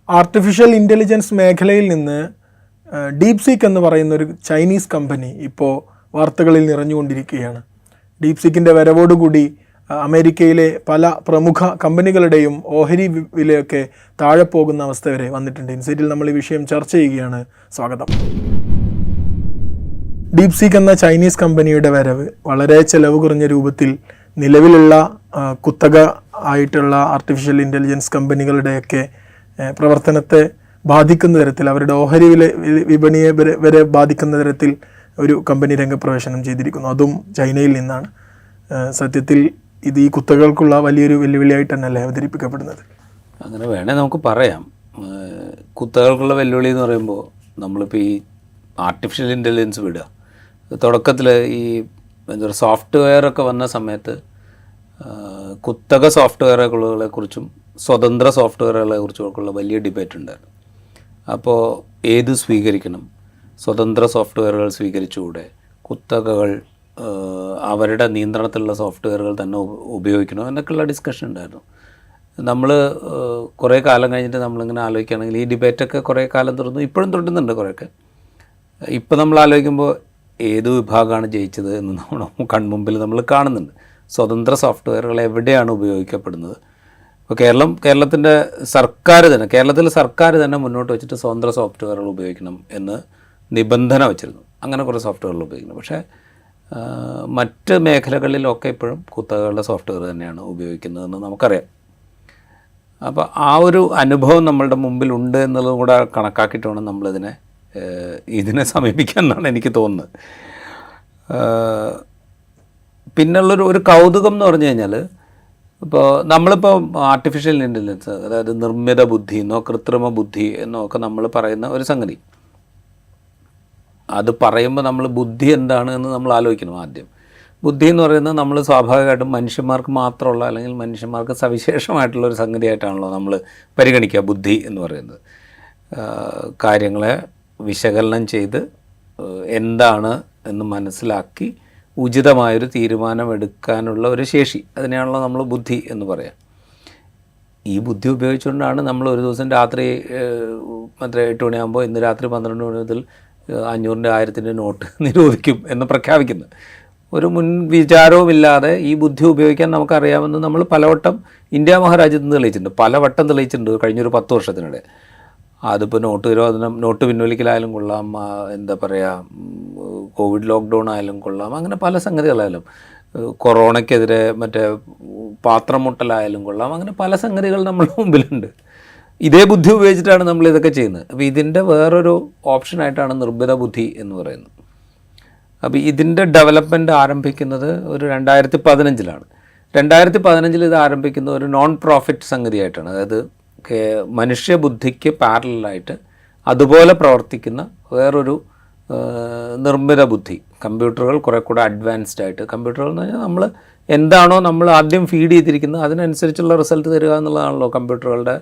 Artificial intelligence മേഖലയിൽ നിന്ന് ഡീപ്സീക്ക് എന്ന് പറയുന്ന ഒരു ചൈനീസ് കമ്പനി ഇപ്പോൾ വാർത്തകളിൽ നിറഞ്ഞുകൊണ്ടിരിക്കുകയാണ്. ഡീപ്സീക്കിൻ്റെ വരവോടുകൂടി അമേരിക്കയിലെ പല പ്രമുഖ കമ്പനികളുടെയും ഓഹരി വിലയൊക്കെ താഴെ പോകുന്ന അവസ്ഥ വരെ വന്നിട്ടുണ്ട്. ഇൻസൈറ്റിൽ നമ്മൾ ഈ വിഷയം ചർച്ച ചെയ്യുകയാണ്. സ്വാഗതം. ഡീപ്സീക്ക് എന്ന ചൈനീസ് കമ്പനിയുടെ വരവ് വളരെ ചെലവ് കുറഞ്ഞ രൂപത്തിൽ നിലവിലുള്ള കുത്തക ആയിട്ടുള്ള ആർട്ടിഫിഷ്യൽ ഇൻ്റലിജൻസ് കമ്പനികളുടെയൊക്കെ പ്രവർത്തനത്തെ ബാധിക്കുന്ന തരത്തിൽ, അവരുടെ ഓഹരി വിപണിയെ വരെ ബാധിക്കുന്ന തരത്തിൽ ഒരു കമ്പനി രംഗപ്രവേശനം ചെയ്തിരിക്കുന്നു. അതും ചൈനയിൽ നിന്നാണ്. സത്യത്തിൽ ഇത് ഈ കുത്തകകൾക്കുള്ള വലിയൊരു വെല്ലുവിളിയായിട്ട് തന്നെയല്ലേ അവതരിപ്പിക്കപ്പെടുന്നത്? അങ്ങനെ വേണേൽ നമുക്ക് പറയാം. കുത്തകൾക്കുള്ള വെല്ലുവിളി എന്ന് പറയുമ്പോൾ നമ്മളിപ്പോൾ ഈ ആർട്ടിഫിഷ്യൽ ഇൻ്റലിജൻസ് വിടുക, തുടക്കത്തിൽ ഈ എന്താ പറയുക സോഫ്റ്റ്വെയറൊക്കെ വന്ന സമയത്ത് കുത്തക സോഫ്റ്റ്വെയറുകളെ കുറിച്ചും സ്വതന്ത്ര സോഫ്റ്റ്വെയറുകളെ കുറിച്ചുമൊക്കെയുള്ള വലിയ ഡിബേറ്റ് ഉണ്ടായിരുന്നു. അപ്പോൾ ഏത് സ്വീകരിക്കണം, സ്വതന്ത്ര സോഫ്റ്റ്വെയറുകൾ സ്വീകരിച്ചുകൂടെ, കുത്തകകൾ അവരുടെ നിയന്ത്രണത്തിലുള്ള സോഫ്റ്റ്വെയറുകൾ തന്നെ ഉപയോഗിക്കണോ എന്നൊക്കെയുള്ള ഡിസ്കഷൻ ഉണ്ടായിരുന്നു. നമ്മൾ കുറേ കാലം കഴിഞ്ഞിട്ട് നമ്മളിങ്ങനെ ആലോചിക്കുകയാണെങ്കിൽ ഈ ഡിബേറ്റൊക്കെ കുറേ കാലം തുറന്നു, ഇപ്പോഴും തുടരുന്നുണ്ട് കുറേയൊക്കെ. ഇപ്പോൾ നമ്മൾ ആലോചിക്കുമ്പോൾ ഏത് വിഭാഗമാണ് ജയിച്ചത് എന്ന് നമ്മുടെ കൺമുമ്പിൽ നമ്മൾ കാണുന്നുണ്ട്. സ്വതന്ത്ര സോഫ്റ്റ്വെയറുകൾ എവിടെയാണ് ഉപയോഗിക്കപ്പെടുന്നത്? ഇപ്പോൾ കേരളത്തിൻ്റെ കേരളത്തിലെ സർക്കാർ തന്നെ മുന്നോട്ട് വെച്ചിട്ട് സ്വതന്ത്ര സോഫ്റ്റ്വെയറുകൾ ഉപയോഗിക്കണം എന്ന് നിബന്ധന വെച്ചിരുന്നു. അങ്ങനെ കുറേ സോഫ്റ്റ്വെയറുകൾ ഉപയോഗിക്കണം. പക്ഷേ മറ്റ് മേഖലകളിലൊക്കെ ഇപ്പോഴും കുത്തകകളുടെ സോഫ്റ്റ്വെയർ തന്നെയാണ് ഉപയോഗിക്കുന്നതെന്ന് നമുക്കറിയാം. അപ്പോൾ ആ ഒരു അനുഭവം നമ്മളുടെ മുമ്പിലുണ്ട് എന്നുള്ളതും കൂടെ കണക്കാക്കിയിട്ട് വേണം ഇതിനെ സമീപിക്കാൻ എന്നാണ് എനിക്ക് തോന്നുന്നത്. പിന്നുള്ളൊരു കൗതുകം എന്ന് പറഞ്ഞു കഴിഞ്ഞാൽ, ഇപ്പോൾ നമ്മളിപ്പോൾ ആർട്ടിഫിഷ്യൽ ഇൻ്റലിജൻസ്, അതായത് നിർമ്മിത ബുദ്ധി എന്നോ കൃത്രിമ ബുദ്ധി എന്നോ ഒക്കെ നമ്മൾ പറയുന്ന ഒരു സംഗതി, അത് പറയുമ്പോൾ നമ്മൾ ബുദ്ധി എന്താണ് എന്ന് നമ്മൾ ആലോചിക്കണം. ആദ്യം ബുദ്ധി എന്ന് പറയുന്നത് നമ്മൾ സ്വാഭാവികമായിട്ടും മനുഷ്യന്മാർക്ക് മാത്രമുള്ള അല്ലെങ്കിൽ മനുഷ്യന്മാർക്ക് സവിശേഷമായിട്ടുള്ളൊരു സംഗതിയായിട്ടാണല്ലോ നമ്മൾ പരിഗണിക്കുക ബുദ്ധി എന്ന് പറയുന്നത്. കാര്യങ്ങളെ വിശകലനം ചെയ്ത് എന്താണ് എന്ന് മനസ്സിലാക്കി ഉചിതമായൊരു തീരുമാനമെടുക്കാനുള്ള ഒരു ശേഷി, അതിനെയാണല്ലോ നമ്മൾ ബുദ്ധി എന്ന് പറയാം. ഈ ബുദ്ധി ഉപയോഗിച്ചുകൊണ്ടാണ് നമ്മൾ ഒരു ദിവസം രാത്രി 8 മണിയാകുമ്പോൾ ഇന്ന് രാത്രി 12 മണി മുതൽ 500-ൻ്റെ 1000-ൻ്റെ നോട്ട് നിരോധിക്കും എന്ന് പ്രഖ്യാപിക്കുന്നത്. ഒരു മുൻ വിചാരവുമില്ലാതെ ഈ ബുദ്ധി ഉപയോഗിക്കാൻ നമുക്കറിയാമെന്ന് നമ്മൾ പലവട്ടം ഇന്ത്യ മഹാരാജ്യത്ത് നിന്ന് തെളിയിച്ചിട്ടുണ്ട് കഴിഞ്ഞൊരു 10 വർഷത്തിനിടെ. അതിപ്പോൾ നോട്ട് നിരോധനം, നോട്ട് പിൻവലിക്കലായാലും കൊള്ളാം, എന്താ പറയുക കോവിഡ് ലോക്ക്ഡൗൺ ആയാലും കൊള്ളാം, അങ്ങനെ പല സംഗതികളായാലും, കൊറോണയ്ക്കെതിരെ മറ്റേ പാത്രം മുട്ടലായാലും കൊള്ളാം, അങ്ങനെ പല സംഗതികൾ നമ്മുടെ മുമ്പിലുണ്ട്. ഇതേ ബുദ്ധി ഉപയോഗിച്ചിട്ടാണ് നമ്മൾ ഇതൊക്കെ ചെയ്യുന്നത്. അപ്പോൾ ഇതിൻ്റെ വേറൊരു ഓപ്ഷനായിട്ടാണ് നിർമ്മിത ബുദ്ധി എന്ന് പറയുന്നത്. അപ്പോൾ ഇതിൻ്റെ ഡെവലപ്മെൻറ്റ് ആരംഭിക്കുന്നത് ഒരു 2015-ലാണ്. 2015 ഇത് ആരംഭിക്കുന്ന ഒരു നോൺ പ്രോഫിറ്റ് സംഗതിയായിട്ടാണ്. അതായത് മനുഷ്യബുദ്ധിക്ക് പാരലായിട്ട് അതുപോലെ പ്രവർത്തിക്കുന്ന വേറൊരു നിർമ്മിത ബുദ്ധി, കമ്പ്യൂട്ടറുകൾ കുറേ കൂടെ അഡ്വാൻസ്ഡ് ആയിട്ട്, കമ്പ്യൂട്ടറുകൾ എന്ന് പറഞ്ഞാൽ നമ്മൾ എന്താണോ നമ്മൾ ആദ്യം ഫീഡ് ചെയ്തിരിക്കുന്നത് അതിനനുസരിച്ചുള്ള റിസൾട്ട് തരിക എന്നുള്ളതാണല്ലോ കമ്പ്യൂട്ടറുകളുടെ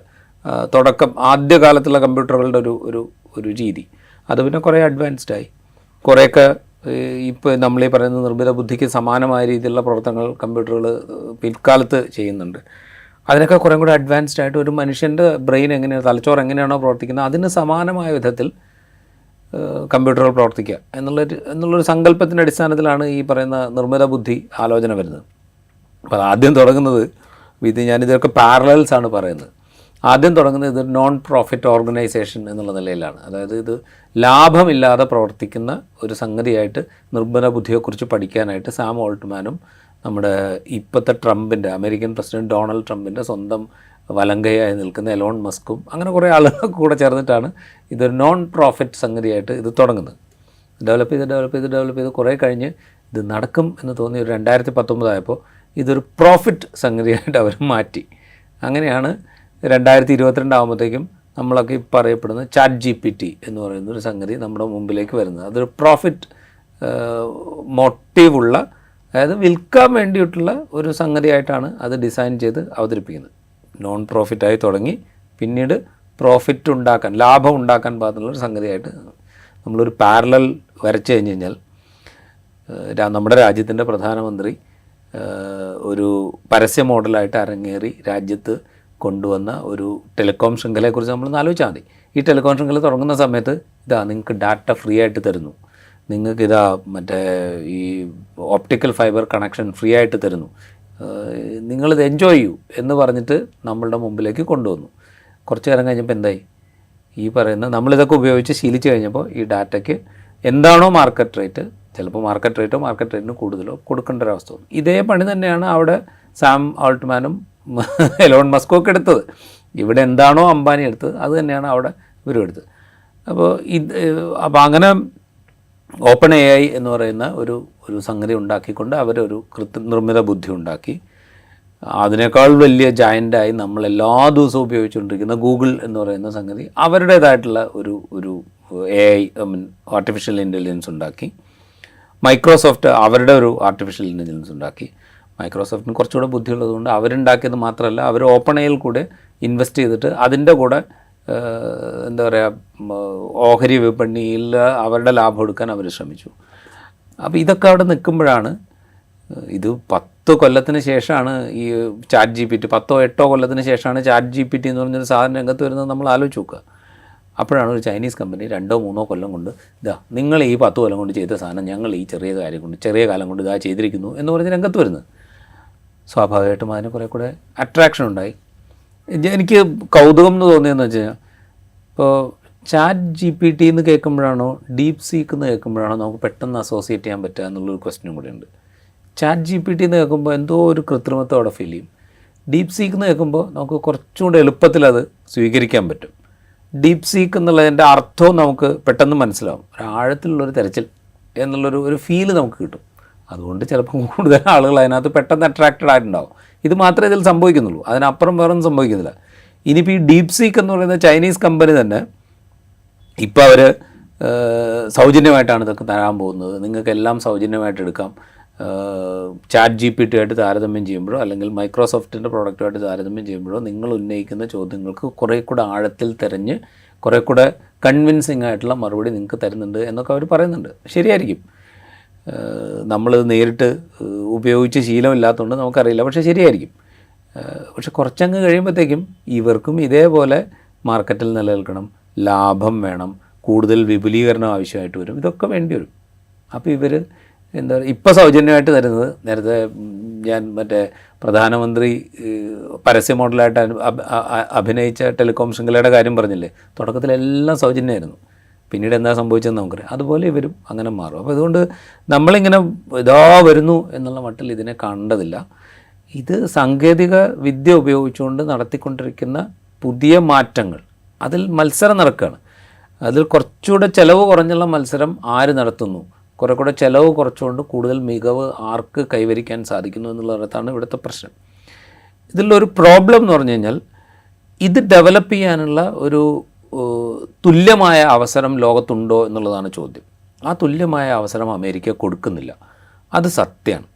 തുടക്കം, ആദ്യകാലത്തുള്ള കമ്പ്യൂട്ടറുകളുടെ ഒരു രീതി. അത് പിന്നെ കുറേ അഡ്വാൻസ്ഡായി, കുറേയൊക്കെ ഇപ്പോൾ നമ്മളീ പറയുന്ന നിർമ്മിത ബുദ്ധിക്ക് സമാനമായ രീതിയിലുള്ള പ്രവർത്തനങ്ങൾ കമ്പ്യൂട്ടറുകൾ പിൽക്കാലത്ത് ചെയ്യുന്നുണ്ട്. അതിനൊക്കെ കുറേ കൂടെ അഡ്വാൻസ്ഡ് ആയിട്ട് ഒരു മനുഷ്യൻ്റെ ബ്രെയിൻ എങ്ങനെയാണ്, തലച്ചോറ് എങ്ങനെയാണോ പ്രവർത്തിക്കുന്നത് അതിന് സമാനമായ വിധത്തിൽ കമ്പ്യൂട്ടറുകൾ പ്രവർത്തിക്കുക എന്നുള്ളൊരു സങ്കല്പത്തിൻ്റെ അടിസ്ഥാനത്തിലാണ് ഈ പറയുന്ന നിർമ്മിത ബുദ്ധി ആലോചന വരുന്നത്. അപ്പോൾ ആദ്യം തുടങ്ങുന്നത് ഞാനിതൊക്കെ പാരലൽസാണ് പറയുന്നത്. ആദ്യം തുടങ്ങുന്നത് ഇത് നോൺ പ്രോഫിറ്റ് ഓർഗനൈസേഷൻ എന്നുള്ള നിലയിലാണ്. അതായത് ഇത് ലാഭമില്ലാതെ പ്രവർത്തിക്കുന്ന ഒരു സംഗതിയായിട്ട് നിർമ്മിത ബുദ്ധിയെക്കുറിച്ച് പഠിക്കാനായിട്ട് സാം ഓൾട്ട്മാനും നമ്മുടെ ഇപ്പോഴത്തെ അമേരിക്കൻ പ്രസിഡന്റ് ഡൊണാൾഡ് ട്രംപിൻ്റെ സ്വന്തം വലങ്കയായി നിൽക്കുന്ന എലോൺ മസ്കും അങ്ങനെ കുറേ ആളുകളൊക്കെ കൂടെ ചേർന്നിട്ടാണ് ഇതൊരു നോൺ പ്രോഫിറ്റ് സംഗതിയായിട്ട് ഇത് തുടങ്ങുന്നത്. ഡെവലപ്പ് ചെയ്ത് കുറേ കഴിഞ്ഞ് ഇത് നടക്കും എന്ന് തോന്നി ഒരു 2019 ആയപ്പോൾ ഇതൊരു പ്രോഫിറ്റ് സംഗതിയായിട്ട് അവർ മാറ്റി. അങ്ങനെയാണ് 2022 ആകുമ്പോഴത്തേക്കും നമ്മളൊക്കെ ഇപ്പോൾ അറിയപ്പെടുന്ന ChatGPT എന്ന് പറയുന്നൊരു സംഗതി നമ്മുടെ മുമ്പിലേക്ക് വരുന്നത്. അതൊരു പ്രോഫിറ്റ് മോട്ടീവുള്ള, അതായത് വിൽക്കാൻ വേണ്ടിയിട്ടുള്ള ഒരു സംഗതിയായിട്ടാണ് അത് ഡിസൈൻ ചെയ്ത് അവതരിപ്പിക്കുന്നത്. നോൺ പ്രോഫിറ്റായി തുടങ്ങി പിന്നീട് പ്രോഫിറ്റ് ഉണ്ടാക്കാൻ, ലാഭം ഉണ്ടാക്കാൻ പാകത്തിനുള്ളൊരു സംഗതിയായിട്ട് നമ്മളൊരു പാരലൽ വരച്ചു കഴിഞ്ഞ് കഴിഞ്ഞാൽ നമ്മുടെ രാജ്യത്തിൻ്റെ പ്രധാനമന്ത്രി ഒരു പരസ്യ മോഡലായിട്ട് അരങ്ങേറി രാജ്യത്ത് കൊണ്ടുവന്ന ഒരു ടെലികോം ശൃംഖലയെക്കുറിച്ച് നമ്മളൊന്ന് ആലോചിച്ചാൽ മതി. ഈ ടെലികോം ശൃംഖല തുടങ്ങുന്ന സമയത്ത് ഇതാ നിങ്ങൾക്ക് ഡാറ്റ ഫ്രീ ആയിട്ട് തരുന്നു, നിങ്ങൾക്ക് ഇതാ മറ്റേ ഈ ഓപ്റ്റിക്കൽ ഫൈബർ കണക്ഷൻ ഫ്രീ ആയിട്ട് തരുന്നു, നിങ്ങളിത് എൻജോയ് ചെയ്യൂ എന്ന് പറഞ്ഞിട്ട് നമ്മളുടെ മുമ്പിലേക്ക് കൊണ്ടുവന്നു. കുറച്ച് നേരം കഴിഞ്ഞപ്പോൾ എന്തായി? ഈ പറയുന്ന നമ്മളിതൊക്കെ ഉപയോഗിച്ച് ശീലിച്ച് കഴിഞ്ഞപ്പോൾ ഈ ഡാറ്റയ്ക്ക് എന്താണോ മാർക്കറ്റ് റേറ്റ്, ചിലപ്പോൾ മാർക്കറ്റ് റേറ്റിന് കൂടുതലോ കൊടുക്കേണ്ട ഒരവസ്ഥ വന്നു. ഇതേ പണി തന്നെയാണ് അവിടെ സാം ആൾട്ട്മാനും എലോൺ മസ്കും ഒക്കെ എടുത്തത്. ഇവിടെ എന്താണോ അംബാനി എടുത്തത് അത് തന്നെയാണ് അവിടെ ഇവരും എടുത്തത്. അപ്പോൾ അങ്ങനെ ഓപ്പൺ AI എന്ന് പറയുന്ന ഒരു സംഗതി ഉണ്ടാക്കിക്കൊണ്ട് അവരൊരു നിർമ്മിത ബുദ്ധി ഉണ്ടാക്കി. അതിനേക്കാൾ വലിയ ജയൻ്റായി നമ്മൾ എല്ലാ ദിവസവും ഉപയോഗിച്ചുകൊണ്ടിരിക്കുന്ന ഗൂഗിൾ എന്ന് പറയുന്ന സംഗതി അവരുടേതായിട്ടുള്ള ഒരു AI ആർട്ടിഫിഷ്യൽ ഇൻ്റലിജൻസ് ഉണ്ടാക്കി. മൈക്രോസോഫ്റ്റ് അവരുടെ ഒരു ആർട്ടിഫിഷ്യൽ ഇൻ്റലിജൻസ് ഉണ്ടാക്കി. മൈക്രോസോഫ്റ്റിന് കുറച്ചുകൂടെ ബുദ്ധിയുള്ളതുകൊണ്ട് അവരുണ്ടാക്കിയത് മാത്രമല്ല, അവർ ഓപ്പൺ AI കൂടെ ഇൻവെസ്റ്റ് ചെയ്തിട്ട് അതിൻ്റെ കൂടെ എന്താ പറയുക ഓഹരി വിപണിയിൽ അവരുടെ ലാഭം എടുക്കാൻ അവർ ശ്രമിച്ചു. അപ്പോൾ ഇതൊക്കെ അവിടെ നിൽക്കുമ്പോഴാണ് ഇത് 10 കൊല്ലത്തിന് ശേഷമാണ് ഈ ചാറ്റ് GPT 10 8 കൊല്ലത്തിന് ശേഷമാണ് ചാറ്റ് GPT എന്ന് പറഞ്ഞൊരു സാധനം രംഗത്ത് വരുന്നത് നമ്മൾ ആലോചിച്ച് നോക്കുക. അപ്പോഴാണ് ഒരു ചൈനീസ് കമ്പനി 2 3 കൊല്ലം കൊണ്ട് ഇതാ നിങ്ങൾ ഈ 10 കൊല്ലം കൊണ്ട് ചെയ്ത സാധനം ഞങ്ങൾ ഈ ചെറിയ കാലം കൊണ്ട് ഇതാ ചെയ്തിരിക്കുന്നു എന്ന് പറഞ്ഞ് രംഗത്ത് വരുന്നത്. സ്വാഭാവികമായിട്ടും അതിന് കുറേ കൂടെ അട്രാക്ഷൻ ഉണ്ടായി. എനിക്ക് കൗതുകം എന്ന് തോന്നിയെന്ന് വെച്ച് കഴിഞ്ഞാൽ ഇപ്പോൾ ചാറ്റ് GPT എന്ന് കേൾക്കുമ്പോഴാണോ ഡീപ് സീക്ക് എന്ന് കേൾക്കുമ്പോഴാണോ നമുക്ക് പെട്ടെന്ന് അസോസിയേറ്റ് ചെയ്യാൻ പറ്റുക എന്നുള്ളൊരു ക്വസ്റ്റ്യനും കൂടെ ഉണ്ട്. ചാറ്റ് GPT എന്ന് കേൾക്കുമ്പോൾ എന്തോ ഒരു കൃത്രിമത്തോടെ ഫീൽ ചെയ്യും. ഡീപ് സീക്ക് എന്ന് കേൾക്കുമ്പോൾ നമുക്ക് കുറച്ചും കൂടെ എളുപ്പത്തിൽ അത് സ്വീകരിക്കാൻ പറ്റും. ഡീപ് സീക്ക് എന്നുള്ളതിൻ്റെ അർത്ഥവും നമുക്ക് പെട്ടെന്ന് മനസ്സിലാവും. ആഴത്തിലുള്ളൊരു തിരച്ചിൽ എന്നുള്ളൊരു ഫീല് നമുക്ക് കിട്ടും. അതുകൊണ്ട് ചിലപ്പോൾ കൂടുതൽ ആളുകൾ അതിനകത്ത് പെട്ടെന്ന് അട്രാക്റ്റഡ് ആയിട്ടുണ്ടാവും. ഇത് മാത്രമേ ഇതിൽ സംഭവിക്കുന്നുള്ളൂ, അതിനപ്പുറം വേറൊന്നും സംഭവിക്കുന്നില്ല. ഇനിയിപ്പോൾ ഈ ഡീപ് സീക്ക് എന്ന് പറയുന്ന ചൈനീസ് കമ്പനി തന്നെ ഇപ്പോൾ അവർ സൗജന്യമായിട്ടാണ് ഇതൊക്കെ തരാൻ പോകുന്നത്. നിങ്ങൾക്കെല്ലാം സൗജന്യമായിട്ട് എടുക്കാം. ചാറ്റ് GPT ആയിട്ട് താരതമ്യം ചെയ്യുമ്പോഴോ അല്ലെങ്കിൽ മൈക്രോസോഫ്റ്റിൻ്റെ പ്രോഡക്റ്റുമായിട്ട് താരതമ്യം ചെയ്യുമ്പോഴോ നിങ്ങൾ ഉന്നയിക്കുന്ന ചോദ്യങ്ങൾക്ക് കുറേ കൂടെ ആഴത്തിൽ തിരഞ്ഞ് കുറേ കൂടെ കൺവിൻസിങ് ആയിട്ടുള്ള മറുപടി നിങ്ങൾക്ക് തരുന്നുണ്ട് എന്നൊക്കെ അവർ പറയുന്നുണ്ട്. ശരിയായിരിക്കും, നമ്മൾ നേരിട്ട് ഉപയോഗിച്ച് ശീലമില്ലാത്തതുകൊണ്ട് നമുക്കറിയില്ല, പക്ഷേ ശരിയായിരിക്കും. പക്ഷെ കുറച്ചങ്ങ് കഴിയുമ്പോഴത്തേക്കും ഇവർക്കും ഇതേപോലെ മാർക്കറ്റിൽ നിലനിൽക്കണം, ലാഭം വേണം, കൂടുതൽ വിപുലീകരണം ആവശ്യമായിട്ട് വരും, ഇതൊക്കെ വേണ്ടി വരും. അപ്പോൾ ഇവർ എന്താ പറയുക, ഇപ്പോൾ സൗജന്യമായിട്ട് തരുന്നത്, നേരത്തെ ഞാൻ മറ്റേ പ്രധാനമന്ത്രി പരസ്യ മോഡലായിട്ട് അഭിനയിച്ച ടെലികോം ശൃംഖലയുടെ കാര്യം പറഞ്ഞില്ലേ, തുടക്കത്തിലെല്ലാം സൗജന്യമായിരുന്നു. പിന്നീട് എന്താ സംഭവിച്ചതെന്ന് നമുക്കറിയാം. അതുപോലെ ഇവരും അങ്ങനെ മാറും. അപ്പോൾ അതുകൊണ്ട് നമ്മളിങ്ങനെ ഇതാ വരുന്നു എന്നുള്ള മട്ടിൽ ഇതിനെ കണ്ടതില്ല. ഇത് സാങ്കേതിക വിദ്യ ഉപയോഗിച്ചുകൊണ്ട് നടത്തിക്കൊണ്ടിരിക്കുന്ന പുതിയ മാറ്റങ്ങൾ, അതിൽ മത്സരം നടക്കുകയാണ്. അതിൽ കുറച്ചുകൂടെ ചിലവ് കുറഞ്ഞുള്ള മത്സരം ആര് നടത്തുന്നു, കുറേ കൂടെ ചിലവ് കുറച്ചുകൊണ്ട് കൂടുതൽ മികവ് ആർക്ക് കൈവരിക്കാൻ സാധിക്കുന്നു എന്നുള്ളതാണ് ഇവിടുത്തെ പ്രശ്നം. ഇതിലൊരു പ്രോബ്ലം എന്ന് പറഞ്ഞു കഴിഞ്ഞാൽ ഇത് ഡെവലപ്പ് ചെയ്യാനുള്ള ഒരു തുല്യമായ അവസരം ലോകത്തുണ്ടോ എന്നുള്ളതാണ് ചോദ്യം. ആ തുല്യമായ അവസരം അമേരിക്ക കൊടുക്കുന്നില്ല, അത് സത്യമാണ്.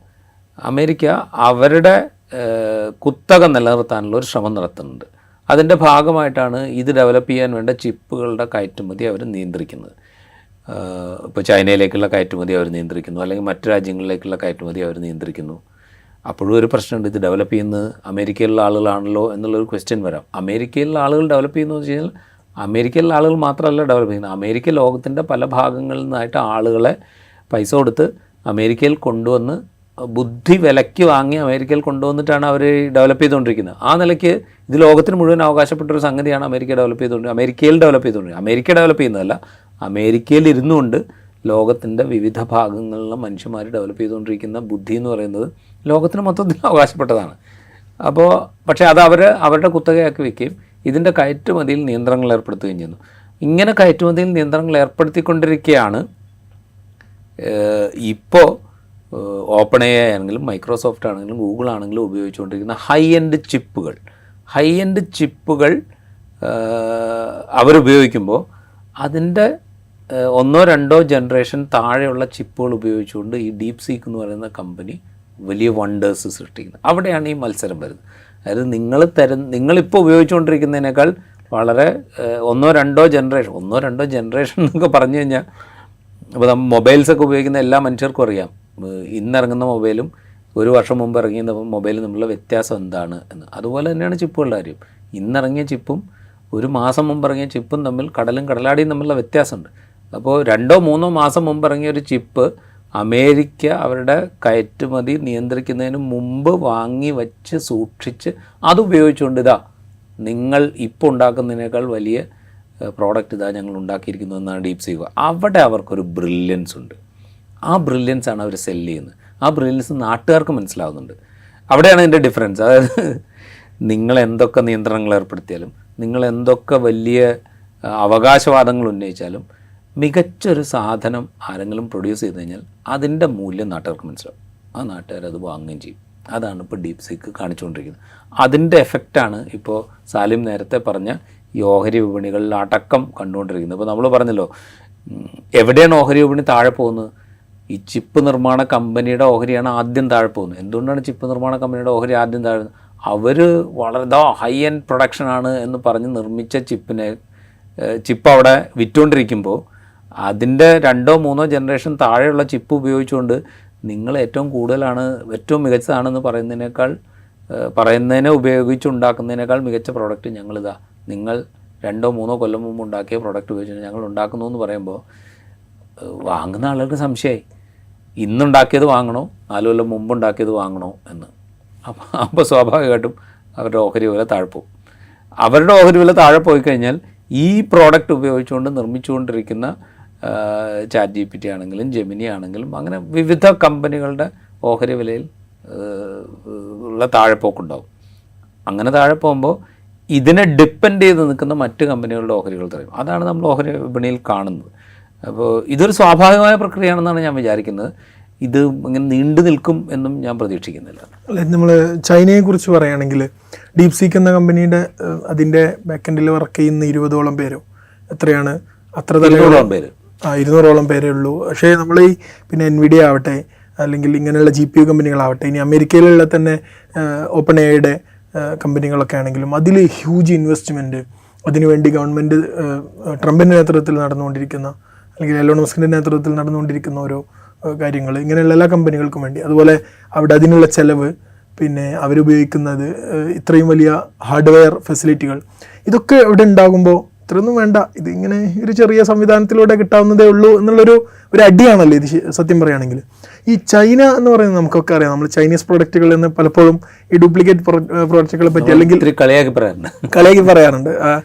അമേരിക്ക അവരുടെ കുത്തക നിലനിർത്താനുള്ള ഒരു ശ്രമം നടത്തുന്നുണ്ട്. അതിൻ്റെ ഭാഗമായിട്ടാണ് ഇത് ഡെവലപ്പ് ചെയ്യാൻ വേണ്ട ചിപ്പുകളുടെ കയറ്റുമതി അവർ നിയന്ത്രിക്കുന്നത്. ഇപ്പോൾ ചൈനയിലേക്കുള്ള കയറ്റുമതി അവർ നിയന്ത്രിക്കുന്നു, അല്ലെങ്കിൽ മറ്റു രാജ്യങ്ങളിലേക്കുള്ള കയറ്റുമതി അവർ നിയന്ത്രിക്കുന്നു. അപ്പോഴും ഒരു പ്രശ്നമുണ്ട്, ഇത് ഡെവലപ്പ് ചെയ്യുന്നത് അമേരിക്കയിലുള്ള ആളുകളാണല്ലോ എന്നുള്ളൊരു ക്വസ്റ്റ്യൻ വരാം. അമേരിക്കയിലുള്ള ആളുകൾ ഡെവലപ്പ് ചെയ്യുന്നതെന്ന് വെച്ച് കഴിഞ്ഞാൽ അമേരിക്കയിലുള്ള ആളുകൾ മാത്രമല്ല ഡെവലപ്പ് ചെയ്യുന്നത്, അമേരിക്ക ലോകത്തിൻ്റെ പല ഭാഗങ്ങളിൽ നിന്നായിട്ട് ആളുകളെ പൈസ കൊടുത്ത് അമേരിക്കയിൽ കൊണ്ടുവന്ന് ബുദ്ധി വിലയ്ക്ക് വാങ്ങി അമേരിക്കയിൽ കൊണ്ടുവന്നിട്ടാണ് അവർ ഡെവലപ്പ് ചെയ്തുകൊണ്ടിരിക്കുന്നത്. ആ നിലയ്ക്ക് ഇത് ലോകത്തിന് മുഴുവൻ അവകാശപ്പെട്ടൊരു സംഗതിയാണ് അമേരിക്ക ഡെവലപ്പ് ചെയ്തുകൊണ്ടിരിക്കുന്നത്. അമേരിക്ക ഡെവലപ്പ് ചെയ്യുന്നതല്ല, അമേരിക്കയിൽ ഇരുന്നുകൊണ്ട് ലോകത്തിൻ്റെ വിവിധ ഭാഗങ്ങളിലുള്ള മനുഷ്യന്മാർ ഡെവലപ്പ് ചെയ്തുകൊണ്ടിരിക്കുന്ന ബുദ്ധി എന്ന് പറയുന്നത് ലോകത്തിന് മൊത്തത്തിൽ അവകാശപ്പെട്ടതാണ്. അപ്പോൾ പക്ഷേ അത് അവരുടെ കുത്തകയാക്കി വയ്ക്കുകയും ഇതിൻ്റെ കയറ്റുമതിയിൽ നിയന്ത്രണങ്ങൾ ഏർപ്പെടുത്തുകയും ചെയ്യുന്നു. ഇങ്ങനെ കയറ്റുമതിയിൽ നിയന്ത്രണങ്ങൾ ഏർപ്പെടുത്തിക്കൊണ്ടിരിക്കുകയാണ് ഇപ്പോൾ ഓപ്പൺ AI ആണെങ്കിലും മൈക്രോസോഫ്റ്റ് ആണെങ്കിലും ഗൂഗിൾ ആണെങ്കിലും ഉപയോഗിച്ചുകൊണ്ടിരിക്കുന്ന ഹൈ എൻഡ് ചിപ്പുകൾ അവരുപയോഗിക്കുമ്പോൾ അതിൻ്റെ 1 2 ജനറേഷൻ താഴെയുള്ള ചിപ്പുകൾ ഉപയോഗിച്ചുകൊണ്ട് ഈ ഡീപ് സീക്ക് എന്ന് പറയുന്ന കമ്പനി വലിയ വണ്ടേഴ്സ് സൃഷ്ടിക്കുന്നത്. അവിടെയാണ് ഈ മത്സരം വരുന്നത്. അതായത് നിങ്ങളിപ്പോൾ ഉപയോഗിച്ചുകൊണ്ടിരിക്കുന്നതിനേക്കാൾ വളരെ 1 2 ജനറേഷൻ എന്നൊക്കെ പറഞ്ഞു കഴിഞ്ഞാൽ, അപ്പോൾ നമ്മൾ മൊബൈൽസൊക്കെ ഉപയോഗിക്കുന്ന എല്ലാ മനുഷ്യർക്കും അറിയാം ഇന്നിറങ്ങുന്ന മൊബൈലും 1 വർഷം മുമ്പ് ഇറങ്ങിയ മൊബൈലും തമ്മിലുള്ള വ്യത്യാസം എന്താണ് എന്ന്. അതുപോലെ തന്നെയാണ് ചിപ്പുകളുടെ കാര്യം. ഇന്നിറങ്ങിയ ചിപ്പും ഒരു മാസം മുമ്പ് ഇറങ്ങിയ ചിപ്പും തമ്മിൽ കടലും കടലാടിയും തമ്മിലുള്ള വ്യത്യാസമുണ്ട്. അപ്പോൾ 2-3 മാസം മുമ്പ് ഇറങ്ങിയ ഒരു ചിപ്പ് അമേരിക്ക അവരുടെ കയറ്റുമതി നിയന്ത്രിക്കുന്നതിന് മുമ്പ് വാങ്ങി വച്ച് സൂക്ഷിച്ച് അതുപയോഗിച്ചുകൊണ്ട് ഇതാ നിങ്ങൾ ഇപ്പോൾ ഉണ്ടാക്കുന്നതിനേക്കാൾ വലിയ പ്രോഡക്റ്റ് ഇതാ ഞങ്ങൾ ഉണ്ടാക്കിയിരിക്കുന്നു എന്നാണ് DeepSeek. അവിടെ അവർക്കൊരു ബ്രില്യൻസ് ഉണ്ട്. ആ ബ്രില്യൻസാണ് അവർ സെല്ല് ചെയ്യുന്നത്. ആ ബ്രില്യൻസ് നാട്ടുകാർക്ക് മനസ്സിലാവുന്നുണ്ട്. അവിടെയാണ് ഇതിൻ്റെ ഡിഫറൻസ്. അതായത് നിങ്ങൾ എന്തൊക്കെ നിയന്ത്രണങ്ങൾ ഏർപ്പെടുത്തിയാലും, നിങ്ങൾ എന്തൊക്കെ വലിയ അവകാശവാദങ്ങൾ ഉന്നയിച്ചാലും, മികച്ചൊരു സാധനം ആരെങ്കിലും പ്രൊഡ്യൂസ് ചെയ്ത് കഴിഞ്ഞാൽ അതിൻ്റെ മൂല്യം നാട്ടുകാർക്ക് മനസ്സിലാവും. ആ നാട്ടുകാരത് വാങ്ങുകയും ചെയ്യും. അതാണ് ഇപ്പോൾ DeepSeek കാണിച്ചുകൊണ്ടിരിക്കുന്നത്. അതിൻ്റെ എഫക്റ്റാണ് ഇപ്പോൾ സാലിം നേരത്തെ പറഞ്ഞ ഈ ഓഹരി വിപണികളിൽ അടക്കം കണ്ടുകൊണ്ടിരിക്കുന്നത്. ഇപ്പോൾ നമ്മൾ പറഞ്ഞല്ലോ, എവിടെയാണ് ഓഹരി വിപണി താഴെ പോകുന്നത്? ഈ ചിപ്പ് നിർമ്മാണ കമ്പനിയുടെ ഓഹരിയാണ് ആദ്യം താഴെ പോകുന്നത്. എന്തുകൊണ്ടാണ് ചിപ്പ് നിർമ്മാണ കമ്പനിയുടെ ഓഹരി ആദ്യം താഴെ? അവർ വളരെ ഹൈ എൻഡ് പ്രൊഡക്ഷനാണ് എന്ന് പറഞ്ഞ് നിർമ്മിച്ച ചിപ്പ് അവിടെ വിറ്റുകൊണ്ടിരിക്കുമ്പോൾ അതിൻ്റെ 2-3 ജനറേഷൻ താഴെയുള്ള ചിപ്പ് ഉപയോഗിച്ചുകൊണ്ട് നിങ്ങൾ ഏറ്റവും കൂടുതലാണ്, ഏറ്റവും മികച്ചതാണെന്ന് പറയുന്നതിനെ ഉപയോഗിച്ചുണ്ടാക്കുന്നതിനേക്കാൾ മികച്ച പ്രോഡക്റ്റ് ഞങ്ങളിതാ നിങ്ങൾ 2-3 കൊല്ലം മുമ്പ് ഉണ്ടാക്കിയ പ്രോഡക്റ്റ് ഉപയോഗിച്ചിട്ട് ഞങ്ങൾ ഉണ്ടാക്കുന്നു എന്ന് പറയുമ്പോൾ വാങ്ങുന്ന ആളുകൾക്ക് സംശയമായി, ഇന്നുണ്ടാക്കിയത് വാങ്ങണോ 4 കൊല്ലം മുമ്പ് ഉണ്ടാക്കിയത് വാങ്ങണോ എന്ന്. അപ്പോൾ സ്വാഭാവികമായിട്ടും അവരുടെ ഓഹരി വില താഴെ പോകും. അവരുടെ ഓഹരി വില താഴെ പോയി കഴിഞ്ഞാൽ ഈ പ്രോഡക്റ്റ് ഉപയോഗിച്ചുകൊണ്ട് നിർമ്മിച്ചുകൊണ്ടിരിക്കുന്ന ChatGPT ആണെങ്കിലും ജെമിനി ആണെങ്കിലും അങ്ങനെ വിവിധ കമ്പനികളുടെ ഓഹരി വിലയിൽ ഉള്ള താഴെപ്പോക്കുണ്ടാവും. അങ്ങനെ താഴെ പോകുമ്പോൾ ഇതിനെ ഡിപ്പെൻഡ് ചെയ്ത് നിൽക്കുന്ന മറ്റ് കമ്പനികളുടെ ഓഹരികൾ തരും. അതാണ് നമ്മൾ ഓഹരി വിപണിയിൽ കാണുന്നത്. അപ്പോൾ ഇതൊരു സ്വാഭാവികമായ പ്രക്രിയയാണെന്നാണ് ഞാൻ വിചാരിക്കുന്നത്. ഇത് ഇങ്ങനെ നീണ്ടു നിൽക്കും എന്നും ഞാൻ പ്രതീക്ഷിക്കുന്നില്ല. അല്ല, നമ്മൾ ചൈനയെക്കുറിച്ച് പറയുകയാണെങ്കിൽ DeepSeek എന്ന കമ്പനിയുടെ അതിൻ്റെ ബാക്കെൻഡിൽ വർക്ക് ചെയ്യുന്ന 20ഓളം പേരോ എത്രയാണ്, അത്ര തന്നെ 200ഓളം പേരേ ഉള്ളൂ. പക്ഷേ നമ്മൾ ഈ പിന്നെ NVIDIA ആവട്ടെ അല്ലെങ്കിൽ ഇങ്ങനെയുള്ള GPU കമ്പനികളാവട്ടെ, ഇനി അമേരിക്കയിലുള്ള തന്നെ OpenAIയുടെ കമ്പനികളൊക്കെ ആണെങ്കിലും അതിൽ ഹ്യൂജ് ഇൻവെസ്റ്റ്മെൻറ്റ് അതിനുവേണ്ടി ഗവൺമെൻറ് ട്രംപിൻ്റെ നേതൃത്വത്തിൽ നടന്നുകൊണ്ടിരിക്കുന്ന അല്ലെങ്കിൽ എലോൺ മസ്കിൻ്റെ നേതൃത്വത്തിൽ നടന്നുകൊണ്ടിരിക്കുന്ന ഓരോ കാര്യങ്ങൾ ഇങ്ങനെയുള്ള എല്ലാ കമ്പനികൾക്കും വേണ്ടി, അതുപോലെ അവിടെ അതിനുള്ള ചെലവ്, പിന്നെ അവരുപയോഗിക്കുന്നത് ഇത്രയും വലിയ ഹാർഡ്വെയർ ഫെസിലിറ്റികൾ, ഇതൊക്കെ ഇവിടെ ഉണ്ടാകുമ്പോൾ ഇത്രയൊന്നും വേണ്ട, ഇതിങ്ങനെ ഒരു ചെറിയ സംവിധാനത്തിലൂടെ കിട്ടാവുന്നതേ ഉള്ളൂ എന്നുള്ളൊരു അടിയാണല്ലോ ഇത് സത്യം പറയുകയാണെങ്കിൽ. ഈ ചൈന എന്ന് പറയുന്നത് നമുക്കൊക്കെ അറിയാം, നമ്മൾ ചൈനീസ് പ്രൊഡക്റ്റുകൾ എന്ന് പലപ്പോഴും ഈ ഡ്യൂപ്ലിക്കേറ്റ് പ്രൊഡക്റ്റുകളെ പറ്റി അല്ലെങ്കിൽ കളിയാക്കി പറയാറുണ്ട്.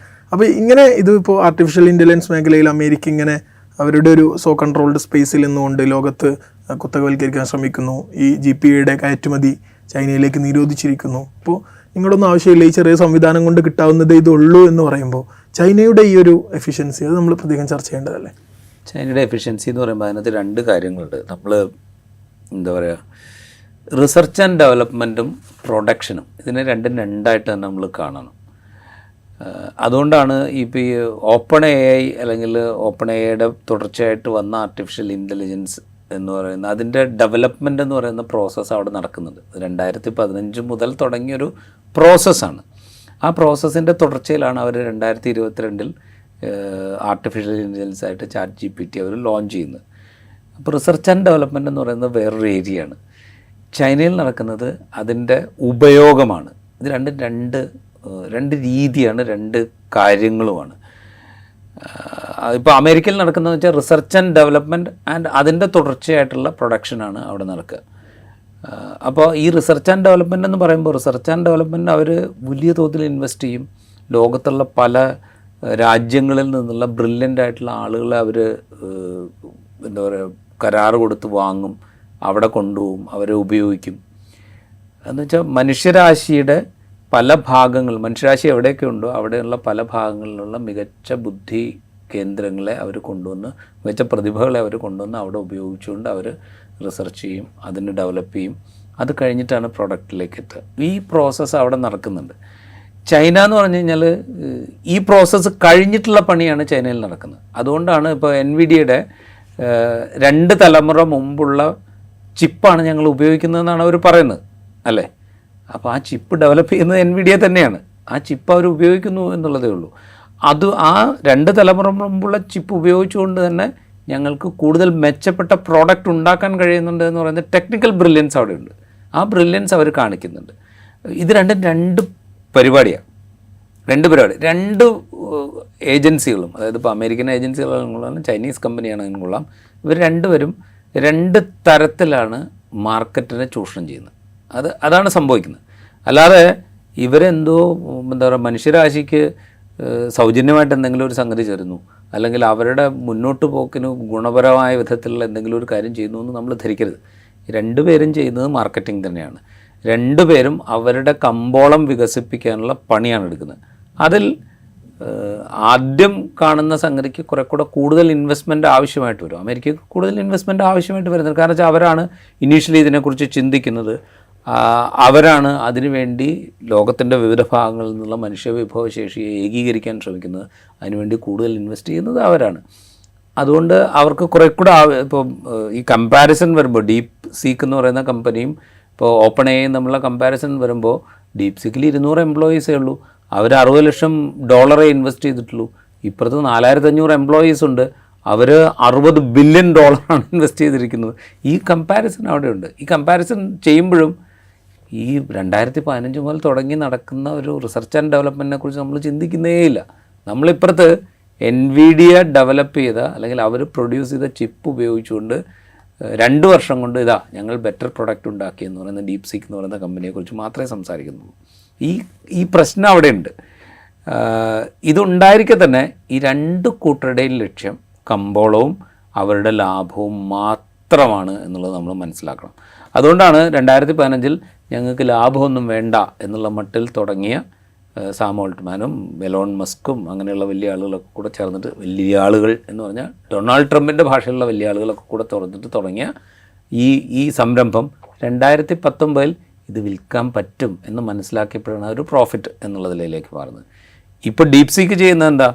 അപ്പോൾ ഇങ്ങനെ ഇതിപ്പോൾ ആർട്ടിഫിഷ്യൽ ഇൻ്റലിജൻസ് മേഖലയിൽ അമേരിക്ക ഇങ്ങനെ അവരുടെ ഒരു കൺട്രോൾഡ് സ്പേസിൽ നിന്നുകൊണ്ട് ലോകത്ത് കുത്തകവൽക്കരിക്കാൻ ശ്രമിക്കുന്നു. ഈ GPUയുടെ കയറ്റുമതി ചൈനയിലേക്ക് നിരോധിച്ചിരിക്കുന്നു. അപ്പോൾ നിങ്ങളൊന്നും ആവശ്യമില്ല, ഈ ചെറിയ സംവിധാനം കൊണ്ട് കിട്ടാവുന്നതേ ഇതുള്ളൂ എന്ന് പറയുമ്പോൾ ചൈനയുടെ ഈ ഒരു എഫിഷ്യൻസി അത് നമ്മൾ പ്രത്യേകം ചർച്ച ചെയ്യേണ്ടതല്ലേ? ചൈനയുടെ എഫിഷ്യൻസി എന്ന് പറയുമ്പോൾ അതിനകത്ത് 2 കാര്യങ്ങളുണ്ട്. നമ്മൾ എന്താ പറയുക, റിസർച്ച് ആൻഡ് ഡെവലപ്മെൻറ്റും പ്രൊഡക്ഷനും, ഇതിനെ രണ്ടായിട്ട് തന്നെ നമ്മൾ കാണണം. അതുകൊണ്ടാണ് ഇപ്പോൾ ഈ OpenAI അല്ലെങ്കിൽ OpenAIയുടെ തുടർച്ചയായിട്ട് വന്ന ആർട്ടിഫിഷ്യൽ ഇൻ്റലിജൻസ് എന്ന് പറയുന്ന അതിൻ്റെ ഡെവലപ്മെൻ്റ് എന്ന് പറയുന്ന പ്രോസസ്സ് അവിടെ നടക്കുന്നുണ്ട്. 2015 മുതൽ തുടങ്ങിയൊരു പ്രോസസ്സാണ്. ആ പ്രോസസ്സിൻ്റെ തുടർച്ചയിലാണ് അവർ 2022 ആർട്ടിഫിഷ്യൽ ഇൻ്റലിജൻസ് ആയിട്ട് ChatGPT അവർ ലോഞ്ച് ചെയ്യുന്നത്. അപ്പോൾ റിസർച്ച് ആൻഡ് ഡെവലപ്മെൻറ്റ് എന്ന് പറയുന്നത് വേറൊരു ഏരിയയാണ്. ചൈനയിൽ നടക്കുന്നത് അതിൻ്റെ ഉപയോഗമാണ്. ഇത് രണ്ട് രീതിയാണ്, 2 കാര്യങ്ങളുമാണ്. ഇപ്പോൾ അമേരിക്കയിൽ നടക്കുന്നതെന്ന് വെച്ചാൽ റിസർച്ച് ആൻഡ് ഡെവലപ്മെൻറ്റ് ആൻഡ് അതിൻ്റെ തുടർച്ചയായിട്ടുള്ള പ്രൊഡക്ഷനാണ് അവിടെ നടക്കുക. അപ്പോൾ ഈ റിസർച്ച് ആൻഡ് ഡെവലപ്മെൻറ്റ് എന്ന് പറയുമ്പോൾ റിസർച്ച് ആൻഡ് ഡെവലപ്മെൻറ്റ് അവർ വലിയ തോതിൽ ഇൻവെസ്റ്റ് ചെയ്യും. ലോകത്തുള്ള പല രാജ്യങ്ങളിൽ നിന്നുള്ള ബ്രില്യൻ്റ് ആയിട്ടുള്ള ആളുകളെ അവർ എന്താ പറയുക കരാറ് കൊടുത്ത് വാങ്ങും, അവിടെ കൊണ്ടുപോകും, അവരെ ഉപയോഗിക്കും. എന്നുവെച്ചാൽ മനുഷ്യരാശിയുടെ പല ഭാഗങ്ങൾ, മനുഷ്യരാശി എവിടെയൊക്കെ ഉണ്ടോ അവിടെയുള്ള പല ഭാഗങ്ങളിലുള്ള മികച്ച ബുദ്ധി കേന്ദ്രങ്ങളെ അവർ കൊണ്ടുവന്ന്, മികച്ച പ്രതിഭകളെ അവർ കൊണ്ടുവന്ന് അവിടെ ഉപയോഗിച്ചുകൊണ്ട് അവർ റിസർച്ച് ചെയ്യും, അതിന് ഡെവലപ്പ് ചെയ്യും. അത് കഴിഞ്ഞിട്ടാണ് പ്രൊഡക്റ്റിലേക്ക് എത്തുക. ഈ പ്രോസസ്സ് അവിടെ നടക്കുന്നുണ്ട്. ചൈന എന്ന് പറഞ്ഞു കഴിഞ്ഞാൽ ഈ പ്രോസസ്സ് കഴിഞ്ഞിട്ടുള്ള പണിയാണ് ചൈനയിൽ നടക്കുന്നത്. അതുകൊണ്ടാണ് ഇപ്പോൾ NVIDIAയുടെ 2 തലമുറ മുമ്പുള്ള ചിപ്പാണ് ഞങ്ങൾ ഉപയോഗിക്കുന്നതെന്നാണ് അവർ പറയുന്നത്, അല്ലേ? അപ്പോൾ ആ ചിപ്പ് ഡെവലപ്പ് ചെയ്യുന്നത് NVIDIA തന്നെയാണ്. ആ ചിപ്പ് അവർ ഉപയോഗിക്കുന്നു എന്നുള്ളതേ ഉള്ളൂ. ആ 2 തലമുറ മുമ്പുള്ള ചിപ്പ് ഉപയോഗിച്ചുകൊണ്ട് തന്നെ ഞങ്ങൾക്ക് കൂടുതൽ മെച്ചപ്പെട്ട പ്രോഡക്റ്റ് ഉണ്ടാക്കാൻ കഴിയുന്നുണ്ട് എന്ന് പറയുന്നത് ടെക്നിക്കൽ ബ്രില്യൻസ് അവിടെയുണ്ട്. ആ ബ്രില്യൻസ് അവർ കാണിക്കുന്നുണ്ട്. ഇത് രണ്ടും 2 പരിപാടിയാണ്. രണ്ട് പരിപാടി, രണ്ട് ഏജൻസികളും, അതായത് ഇപ്പോൾ അമേരിക്കൻ ഏജൻസികളാണെങ്കിലും കൊള്ളാം, ചൈനീസ് കമ്പനിയാണെങ്കിലും കൊള്ളാം, ഇവർ രണ്ടുപേരും രണ്ട് തരത്തിലാണ് മാർക്കറ്റിനെ ചൂഷണം ചെയ്യുന്നത്. അതാണ് സംഭവിക്കുന്നത്. അല്ലാതെ ഇവരെന്തോ എന്താ പറയുക, മനുഷ്യരാശിക്ക് സൗജന്യമായിട്ട് എന്തെങ്കിലും ഒരു സംഗതി ചേരുന്നു, അല്ലെങ്കിൽ അവരുടെ മുന്നോട്ട് പോക്കിന് ഗുണപരമായ വിധത്തിലുള്ള എന്തെങ്കിലും ഒരു കാര്യം ചെയ്യുന്നു എന്ന് നമ്മൾ ധരിക്കരുത്. രണ്ടുപേരും ചെയ്യുന്നത് മാർക്കറ്റിംഗ് തന്നെയാണ്. രണ്ടുപേരും അവരുടെ കമ്പോളം വികസിപ്പിക്കാനുള്ള പണിയാണ് എടുക്കുന്നത്. അതിൽ ആദ്യം കാണുന്ന സംഗതിക്ക് കുറെ കൂടെ കൂടുതൽ ഇൻവെസ്റ്റ്മെൻറ്റ് ആവശ്യമായിട്ട് വരും. അമേരിക്കയ്ക്ക് കൂടുതൽ ഇൻവെസ്റ്റ്മെൻറ്റ് ആവശ്യമായിട്ട് വരുന്നത് കാരണം വെച്ചാൽ അവരാണ് ഇനീഷ്യലി ഇതിനെക്കുറിച്ച് ചിന്തിക്കുന്നത്. അവരാണ് അതിനുവേണ്ടി ലോകത്തിൻ്റെ വിവിധ ഭാഗങ്ങളിൽ നിന്നുള്ള മനുഷ്യ വിഭവശേഷിയെ ഏകീകരിക്കാൻ ശ്രമിക്കുന്നത്. അതിനുവേണ്ടി കൂടുതൽ ഇൻവെസ്റ്റ് ചെയ്യുന്നത് അവരാണ്. അതുകൊണ്ട് അവർക്ക് കുറെ കൂടെ ഇപ്പോൾ ഈ കമ്പാരിസൺ വരുമ്പോൾ ഡീപ് സീക്ക് എന്ന് പറയുന്ന കമ്പനിയും ഇപ്പോൾ ഓപ്പൺ എയും തമ്മിലുള്ള കമ്പാരിസൺ വരുമ്പോൾ ഡീപ് സീക്കിൽ 200 എംപ്ലോയീസേ ഉള്ളൂ. അവർ $60 ലക്ഷം ഇൻവെസ്റ്റ് ചെയ്തിട്ടുള്ളൂ. ഇപ്പുറത്ത് 4500 എംപ്ലോയീസ് ഉണ്ട്, അവർ $60 ബില്യൺ ഇൻവെസ്റ്റ് ചെയ്തിരിക്കുന്നത്. ഈ കമ്പാരിസൺ അവിടെയുണ്ട്. ഈ കമ്പാരിസൺ ചെയ്യുമ്പോഴും ഈ 2015 മുതൽ തുടങ്ങി നടക്കുന്ന ഒരു റിസർച്ച് ആൻഡ് ഡെവലപ്മെൻറ്റിനെ കുറിച്ച് നമ്മൾ ചിന്തിക്കുന്നേയില്ല. നമ്മളിപ്പുറത്ത് NVIDIA ഡെവലപ്പ് ചെയ്ത അല്ലെങ്കിൽ അവർ പ്രൊഡ്യൂസ് ചെയ്ത ചിപ്പ് ഉപയോഗിച്ചുകൊണ്ട് 2 വർഷം കൊണ്ട് ഞങ്ങൾ ബെറ്റർ പ്രൊഡക്റ്റ് ഉണ്ടാക്കി എന്ന് പറയുന്ന ഡീപ് സീക്ക് എന്ന് പറയുന്ന കമ്പനിയെക്കുറിച്ച് മാത്രമേ സംസാരിക്കുന്നുള്ളൂ. ഈ പ്രശ്നം അവിടെയുണ്ട്. ഇതുണ്ടായിരിക്കെ തന്നെ ഈ രണ്ട് കൂട്ടരുടെയും ലക്ഷ്യം കമ്പോളവും അവരുടെ ലാഭവും മാത്രമാണ് എന്നുള്ളത് നമ്മൾ മനസ്സിലാക്കണം. അതുകൊണ്ടാണ് 2015 ഞങ്ങൾക്ക് ലാഭമൊന്നും വേണ്ട എന്നുള്ള മട്ടിൽ തുടങ്ങിയ സാം ഓൾട്ട്മാനും എലോൺ മസ്കും അങ്ങനെയുള്ള വലിയ ആളുകളൊക്കെ കൂടെ ചേർന്നിട്ട്, വലിയ ആളുകൾ എന്ന് പറഞ്ഞാൽ ഡൊണാൾഡ് ട്രംപിൻ്റെ ഭാഷയിലുള്ള വലിയ ആളുകളൊക്കെ കൂടെ തുറന്നിട്ട് തുടങ്ങിയ ഈ സംരംഭം 2019 ഇത് വിൽക്കാൻ പറ്റും എന്ന് മനസ്സിലാക്കിയപ്പോഴാണ് ഒരു പ്രോഫിറ്റ് എന്നുള്ളതിലേക്ക് മാറുന്നത്. ഇപ്പോൾ ഡീപ് സീക്ക് ചെയ്യുന്നത് എന്താ,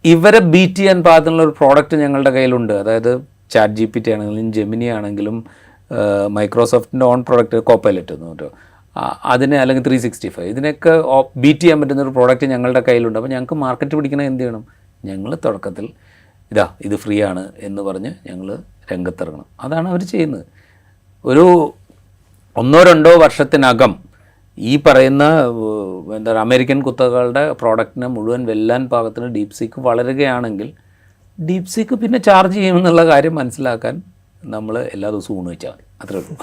ഇവരെ ബീറ്റ് ചെയ്യാൻ പാകത്തിനുള്ള ഒരു പ്രോഡക്റ്റ് ഞങ്ങളുടെ കയ്യിലുണ്ട്. അതായത് ചാറ്റ് GPT ആണെങ്കിലും ജെമിനി ആണെങ്കിലും മൈക്രോസോഫ്റ്റിൻ്റെ ഓൺ പ്രോഡക്റ്റ് കോപ്പൈലറ്റ് എന്ന് പറഞ്ഞോ അതിനെ, അല്ലെങ്കിൽ 365 ഇതിനൊക്കെ ബീറ്റ് ചെയ്യാൻ പറ്റുന്നൊരു പ്രോഡക്റ്റ് ഞങ്ങളുടെ കയ്യിലുണ്ട്. അപ്പോൾ ഞങ്ങൾക്ക് മാർക്കറ്റ് പിടിക്കണത് എന്ത് ചെയ്യണം? ഞങ്ങൾ തുടക്കത്തിൽ ഇത് ഫ്രീ ആണ് എന്ന് പറഞ്ഞ് ഞങ്ങൾ രംഗത്തിറങ്ങണം. അതാണ് അവർ ചെയ്യുന്നത്. ഒരു 1-2 വർഷത്തിനകം ഈ പറയുന്ന അമേരിക്കൻ കുത്തകളുടെ പ്രോഡക്റ്റിനെ മുഴുവൻ വെല്ലാൻ പാകത്തിന് ഡീപ് സീക്ക് വളരുകയാണെങ്കിൽ ഡീപ് സീക്ക് പിന്നെ ചാർജ് ചെയ്യുമെന്നുള്ള കാര്യം മനസ്സിലാക്കാൻ നമ്മൾ എല്ലാ ദിവസവും ഊണ് വെച്ചാൽ മതി. അത്രേ ഉള്ളൂ.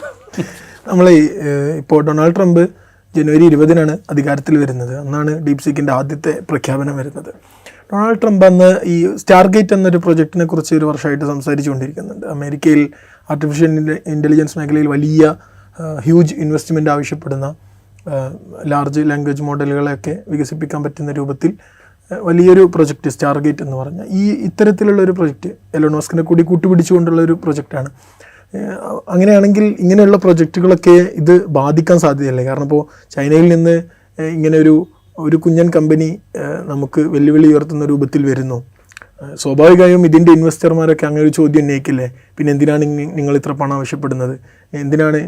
നമ്മൾ ഇപ്പോൾ ഡൊണാൾഡ് ട്രംപ് ജനുവരി 20 അധികാരത്തിൽ വരുന്നത്. അന്നാണ് ഡീപ് സീക്കിൻ്റെ ആദ്യത്തെ പ്രഖ്യാപനം വരുന്നത്. ഡൊണാൾഡ് ട്രംപ് അന്ന് ഈ സ്റ്റാർഗേറ്റ് എന്നൊരു പ്രൊജക്റ്റിനെ കുറിച്ച് 1 വർഷമായിട്ട് സംസാരിച്ചുകൊണ്ടിരിക്കുന്നുണ്ട്. അമേരിക്കയിൽ ആർട്ടിഫിഷ്യൽ ഇൻ്റലിജൻസ് മേഖലയിൽ വലിയ ഹ്യൂജ് ഇൻവെസ്റ്റ്മെൻറ്റ് ആവശ്യപ്പെടുന്ന ലാർജ് ലാംഗ്വേജ് മോഡലുകളെയൊക്കെ വികസിപ്പിക്കാൻ പറ്റുന്ന രൂപത്തിൽ വലിയൊരു പ്രൊജക്റ്റ് സ്റ്റാർഗേറ്റ് എന്ന് പറഞ്ഞാൽ ഇത്തരത്തിലുള്ളൊരു പ്രൊജക്റ്റ് എലോൺ മസ്കിനെ കൂടി കൂട്ടുപിടിച്ചുകൊണ്ടുള്ള ഒരു പ്രൊജക്റ്റാണ്. അങ്ങനെയാണെങ്കിൽ ഇങ്ങനെയുള്ള പ്രൊജക്റ്റുകളൊക്കെ ഇത് ബാധിക്കാൻ സാധ്യതയല്ലേ? കാരണം ഇപ്പോൾ ചൈനയിൽ നിന്ന് ഇങ്ങനെ ഒരു കുഞ്ഞൻ കമ്പനി നമുക്ക് വെല്ലുവിളി ഉയർത്തുന്ന രൂപത്തിൽ വരുന്നു. സ്വാഭാവികമായും ഇതിൻ്റെ ഇൻവെസ്റ്റർമാരൊക്കെ അങ്ങനെ ഒരു ചോദ്യം ഉന്നയിക്കില്ലേ, പിന്നെ എന്തിനാണ് നിങ്ങൾ ഇത്ര പണം ആവശ്യപ്പെടുന്നത്, എന്തിനാണ്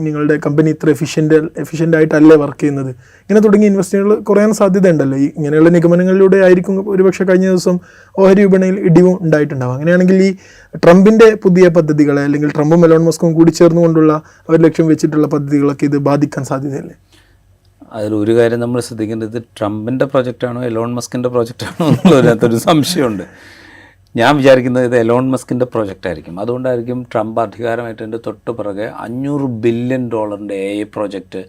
നിങ്ങളുടെ കമ്പനി ഇത്ര എഫിഷ്യൻ്റ് ആയിട്ടല്ലേ വർക്ക് ചെയ്യുന്നത്, ഇങ്ങനെ തുടങ്ങിയ ഇൻവെസ്റ്ററുകൾ കുറയാൻ സാധ്യത ഉണ്ടല്ലോ. ഈ ഇങ്ങനെയുള്ള നിഗമനങ്ങളിലൂടെ ആയിരിക്കും ഒരുപക്ഷെ കഴിഞ്ഞ ദിവസം ഓഹരി വിപണിയിൽ ഇടിവും ഉണ്ടായിട്ടുണ്ടാവും. അങ്ങനെയാണെങ്കിൽ ഈ ട്രംപിൻ്റെ പുതിയ പദ്ധതികളെ, അല്ലെങ്കിൽ ട്രംപും എലോൺ മസ്കും കൂടി ചേർന്നുകൊണ്ടുള്ള അവർ ലക്ഷ്യം വെച്ചിട്ടുള്ള പദ്ധതികളൊക്കെ ഇത് ബാധിക്കാൻ സാധ്യതയല്ലേ? അതിലൊരു കാര്യം നമ്മൾ ശ്രദ്ധിക്കേണ്ടത്, ട്രംപിൻ്റെ പ്രൊജക്റ്റാണോ എലോൺ മസ്കിൻ്റെ പ്രൊജക്റ്റാണോ എന്നുള്ളതിനകത്തൊരു സംശയമുണ്ട്. ഞാൻ വിചാരിക്കുന്നത് ഇത് എലോൺ മസ്കിൻ്റെ പ്രൊജക്റ്റ് ആയിരിക്കും. അതുകൊണ്ടായിരിക്കും ട്രംപ് അധികാരമായിട്ടതിൻ്റെ തൊട്ട് പിറകെ $500 ബില്യൺ AI പ്രൊജക്റ്റ്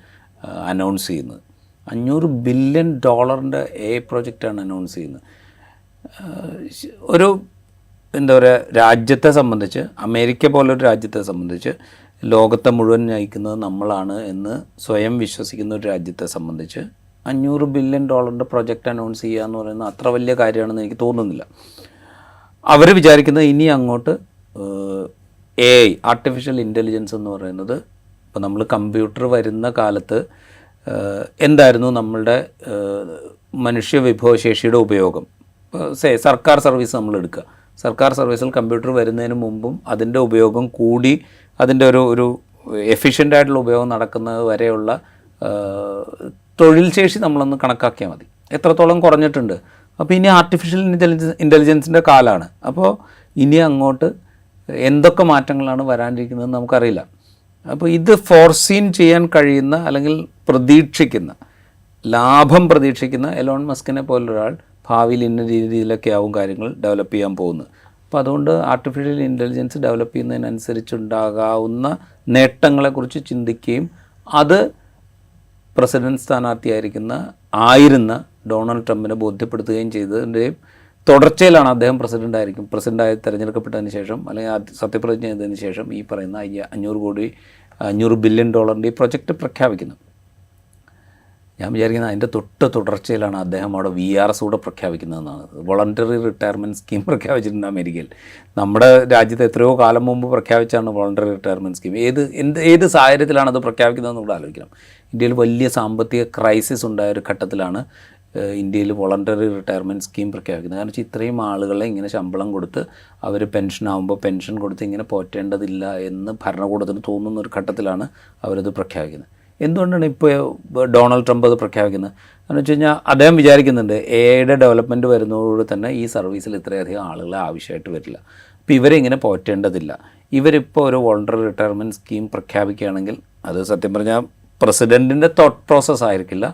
അനൗൺസ് ചെയ്യുന്നത്. $500 ബില്യൺ AI പ്രൊജക്റ്റാണ് അനൗൺസ് ചെയ്യുന്നത്. ഒരു എന്താ പറയുക, രാജ്യത്തെ സംബന്ധിച്ച്, അമേരിക്ക പോലൊരു രാജ്യത്തെ സംബന്ധിച്ച്, ലോകത്തെ മുഴുവൻ നയിക്കുന്നത് നമ്മളാണ് എന്ന് സ്വയം വിശ്വസിക്കുന്ന ഒരു രാജ്യത്തെ സംബന്ധിച്ച് $500 ബില്യൺ പ്രൊജക്റ്റ് അനൗൺസ് ചെയ്യുക എന്ന് പറയുന്നത് അത്ര വലിയ കാര്യമാണെന്ന് എനിക്ക് തോന്നുന്നില്ല. അവർ വിചാരിക്കുന്നത് ഇനി അങ്ങോട്ട് AI ആർട്ടിഫിഷ്യൽ ഇൻ്റലിജൻസ് എന്ന് പറയുന്നത്, ഇപ്പോൾ നമ്മൾ കമ്പ്യൂട്ടർ വരുന്ന കാലത്ത് എന്തായിരുന്നു നമ്മളുടെ മനുഷ്യ വിഭവശേഷിയുടെ ഉപയോഗം. സർക്കാർ സർവീസ് നമ്മൾ എടുക്കുക, സർക്കാർ സർവീസിൽ കമ്പ്യൂട്ടർ വരുന്നതിന് മുമ്പും അതിൻ്റെ ഉപയോഗം കൂടി അതിൻ്റെ ഒരു എഫിഷ്യൻ്റായിട്ടുള്ള ഉപയോഗം നടക്കുന്നത് വരെയുള്ള തൊഴിൽ ശേഷി നമ്മളൊന്ന് കണക്കാക്കിയാൽ മതി, എത്രത്തോളം കുറഞ്ഞിട്ടുണ്ട്. അപ്പോൾ ഇനി ആർട്ടിഫിഷ്യൽ ഇൻ്റലിജൻസിൻ്റെ കാലമാണ്. അപ്പോൾ ഇനി അങ്ങോട്ട് എന്തൊക്കെ മാറ്റങ്ങളാണ് വരാനിരിക്കുന്നത് നമുക്കറിയില്ല. അപ്പോൾ ഇത് ഫോർസീൻ ചെയ്യാൻ കഴിയുന്ന അല്ലെങ്കിൽ പ്രതീക്ഷിക്കുന്ന ലാഭം പ്രതീക്ഷിക്കുന്ന എലോൺ മസ്കിനെ പോലൊരാൾ ഭാവിയിൽ ഇന്ന രീതിയിലൊക്കെ ആവും കാര്യങ്ങൾ ഡെവലപ്പ് ചെയ്യാൻ പോകുന്നത്. അപ്പോൾ അതുകൊണ്ട് ആർട്ടിഫിഷ്യൽ ഇൻ്റലിജൻസ് ഡെവലപ്പ് ചെയ്യുന്നതിനനുസരിച്ചുണ്ടാകാവുന്ന നേട്ടങ്ങളെക്കുറിച്ച് ചിന്തിക്കുകയും അത് പ്രസിഡന്റ് സ്ഥാനാർത്ഥിയായിരുന്ന ഡൊണാൾഡ് ട്രംപിനെ ബോധ്യപ്പെടുത്തുകയും ചെയ്തതിൻ്റെയും തുടർച്ചയിലാണ് അദ്ദേഹം പ്രസിഡൻ്റായി തിരഞ്ഞെടുക്കപ്പെട്ടതിന് ശേഷം അല്ലെങ്കിൽ സത്യപ്രതിജ്ഞ ചെയ്തതിന് ശേഷം ഈ പറയുന്ന $500 ബില്യൺ ഈ പ്രൊജക്റ്റ് പ്രഖ്യാപിക്കുന്നത്. ഞാൻ വിചാരിക്കുന്നത് അതിൻ്റെ തുടർച്ചയിലാണ് അദ്ദേഹം അവിടെ VRS കൂടെ പ്രഖ്യാപിക്കുന്നതെന്നാണ്. വോളണ്ടറി റിട്ടയർമെൻറ്റ് സ്കീം പ്രഖ്യാപിച്ചിട്ടുണ്ട് അമേരിക്കയിൽ. നമ്മുടെ രാജ്യത്ത് എത്രയോ കാലം മുമ്പ് പ്രഖ്യാപിച്ചാണ് വോളണ്ടറി റിട്ടയർമെൻറ്റ് സ്കീം. ഏത് സാഹചര്യത്തിലാണ് അത് പ്രഖ്യാപിക്കുന്നതെന്ന് കൂടെ ആലോചിക്കണം. ഇന്ത്യയിൽ വലിയ സാമ്പത്തിക ക്രൈസിസ് ഉണ്ടായ ഒരു ഘട്ടത്തിലാണ് ഇന്ത്യയിൽ വോളണ്ടറി റിട്ടയർമെൻറ്റ് സ്കീം പ്രഖ്യാപിക്കുന്നത്. കാരണം വെച്ചാൽ ഇത്രയും ആളുകളെ ഇങ്ങനെ ശമ്പളം കൊടുത്ത് അവർ പെൻഷനാകുമ്പോൾ പെൻഷൻ കൊടുത്ത് ഇങ്ങനെ പോറ്റേണ്ടതില്ല എന്ന് ഭരണകൂടത്തിന് തോന്നുന്ന ഒരു ഘട്ടത്തിലാണ് അവരത് പ്രഖ്യാപിക്കുന്നത്. എന്തുകൊണ്ടാണ് ഇപ്പോൾ ഡൊണാൾഡ് ട്രംപ് അത് പ്രഖ്യാപിക്കുന്നത്? എന്ന് വെച്ച് കഴിഞ്ഞാൽ അദ്ദേഹം വിചാരിക്കുന്നുണ്ട് എയുടെ ഡെവലപ്മെൻറ്റ് വരുന്നതോടുകൂടി തന്നെ ഈ സർവീസിൽ ഇത്രയധികം ആളുകളെ ആവശ്യമായിട്ട് വരില്ല, അപ്പോൾ ഇവരെ ഇങ്ങനെ പോറ്റേണ്ടതില്ല. ഇവരിപ്പോൾ ഒരു വോളണ്ടറി റിട്ടയർമെൻറ്റ് സ്കീം പ്രഖ്യാപിക്കുകയാണെങ്കിൽ അത് സത്യം പറഞ്ഞാൽ പ്രസിഡൻറ്റിൻ്റെ തോട്ട് പ്രോസസ്സ് ആയിരിക്കില്ല,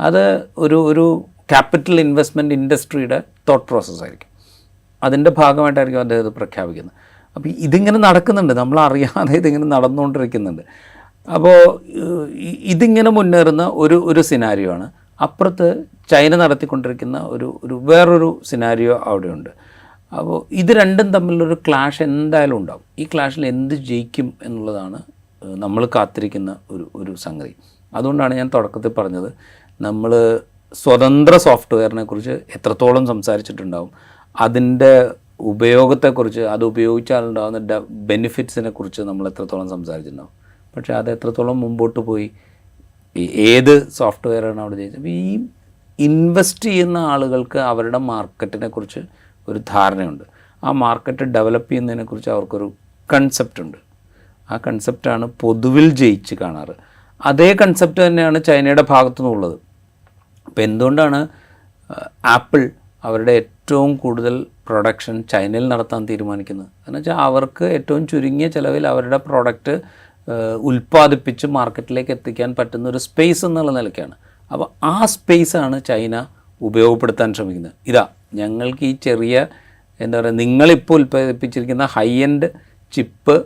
അത് ഒരു ക്യാപിറ്റൽ ഇൻവെസ്റ്റ്മെൻറ്റ് ഇൻഡസ്ട്രിയുടെ തോട്ട് പ്രോസസ്സായിരിക്കും. അതിൻ്റെ ഭാഗമായിട്ടായിരിക്കും അദ്ദേഹം ഇത് പ്രഖ്യാപിക്കുന്നത്. അപ്പോൾ ഇതിങ്ങനെ നടക്കുന്നുണ്ട്, നമ്മളറിയാതെ ഇതിങ്ങനെ നടന്നുകൊണ്ടിരിക്കുന്നുണ്ട്. അപ്പോൾ ഇതിങ്ങനെ മുന്നേറുന്ന ഒരു സിനാരിയോ ആണ്. അപ്പുറത്ത് ചൈന നടത്തിക്കൊണ്ടിരിക്കുന്ന വേറൊരു സിനാരിയോ അവിടെയുണ്ട്. അപ്പോൾ ഇത് രണ്ടും തമ്മിലൊരു ക്ലാഷ് എന്തായാലും ഉണ്ടാകും. ഈ ക്ലാഷിൽ എന്ത് ജയിക്കും എന്നുള്ളതാണ് നമ്മൾ കാത്തിരിക്കുന്ന ഒരു സംഗതി. അതുകൊണ്ടാണ് ഞാൻ തുടക്കത്തിൽ പറഞ്ഞത്, നമ്മൾ സ്വതന്ത്ര സോഫ്റ്റ്വെയറിനെ കുറിച്ച് എത്രത്തോളം സംസാരിച്ചിട്ടുണ്ടാവും, അതിൻ്റെ ഉപയോഗത്തെക്കുറിച്ച്, അത് ഉപയോഗിച്ചാലുണ്ടാകുന്ന ബെനിഫിറ്റ്സിനെ കുറിച്ച് നമ്മൾ എത്രത്തോളം സംസാരിച്ചിട്ടുണ്ടാവും. പക്ഷേ അത് എത്രത്തോളം മുമ്പോട്ട് പോയി, ഏത് സോഫ്റ്റ്വെയറാണ് അവിടെ ജയിച്ചത്. അപ്പോൾ ഈ ഇൻവെസ്റ്റ് ചെയ്യുന്ന ആളുകൾക്ക് അവരുടെ മാർക്കറ്റിനെ കുറിച്ച് ഒരു ധാരണയുണ്ട്. ആ മാർക്കറ്റ് ഡെവലപ്പ് ചെയ്യുന്നതിനെക്കുറിച്ച് അവർക്കൊരു കൺസെപ്റ്റ് ഉണ്ട്. ആ കൺസെപ്റ്റാണ് പൊതുവിൽ ജയിച്ച് കാണാറ്. അതേ കൺസെപ്റ്റ് തന്നെയാണ് ചൈനയുടെ ഭാഗത്തു നിന്നുള്ളത്. അപ്പോൾ എന്തുകൊണ്ടാണ് ആപ്പിൾ അവരുടെ ഏറ്റവും കൂടുതൽ പ്രൊഡക്ഷൻ ചൈനയിൽ നടത്താൻ തീരുമാനിക്കുന്നത്? എന്ന് വെച്ചാൽ അവർക്ക് ഏറ്റവും ചുരുങ്ങിയ ചിലവിൽ അവരുടെ പ്രോഡക്റ്റ് ഉൽപ്പാദിപ്പിച്ച് മാർക്കറ്റിലേക്ക് എത്തിക്കാൻ പറ്റുന്ന ഒരു സ്പേസ് എന്നുള്ള നിലയ്ക്കാണ്. അപ്പോൾ ആ സ്പേസാണ് ചൈന ഉപയോഗപ്പെടുത്താൻ ശ്രമിക്കുന്നത്. ഞങ്ങൾക്ക് ഈ ചെറിയ നിങ്ങളിപ്പോൾ ഉൽപ്പാദിപ്പിച്ചിരിക്കുന്ന ഹൈ എൻഡ് ചിപ്പ്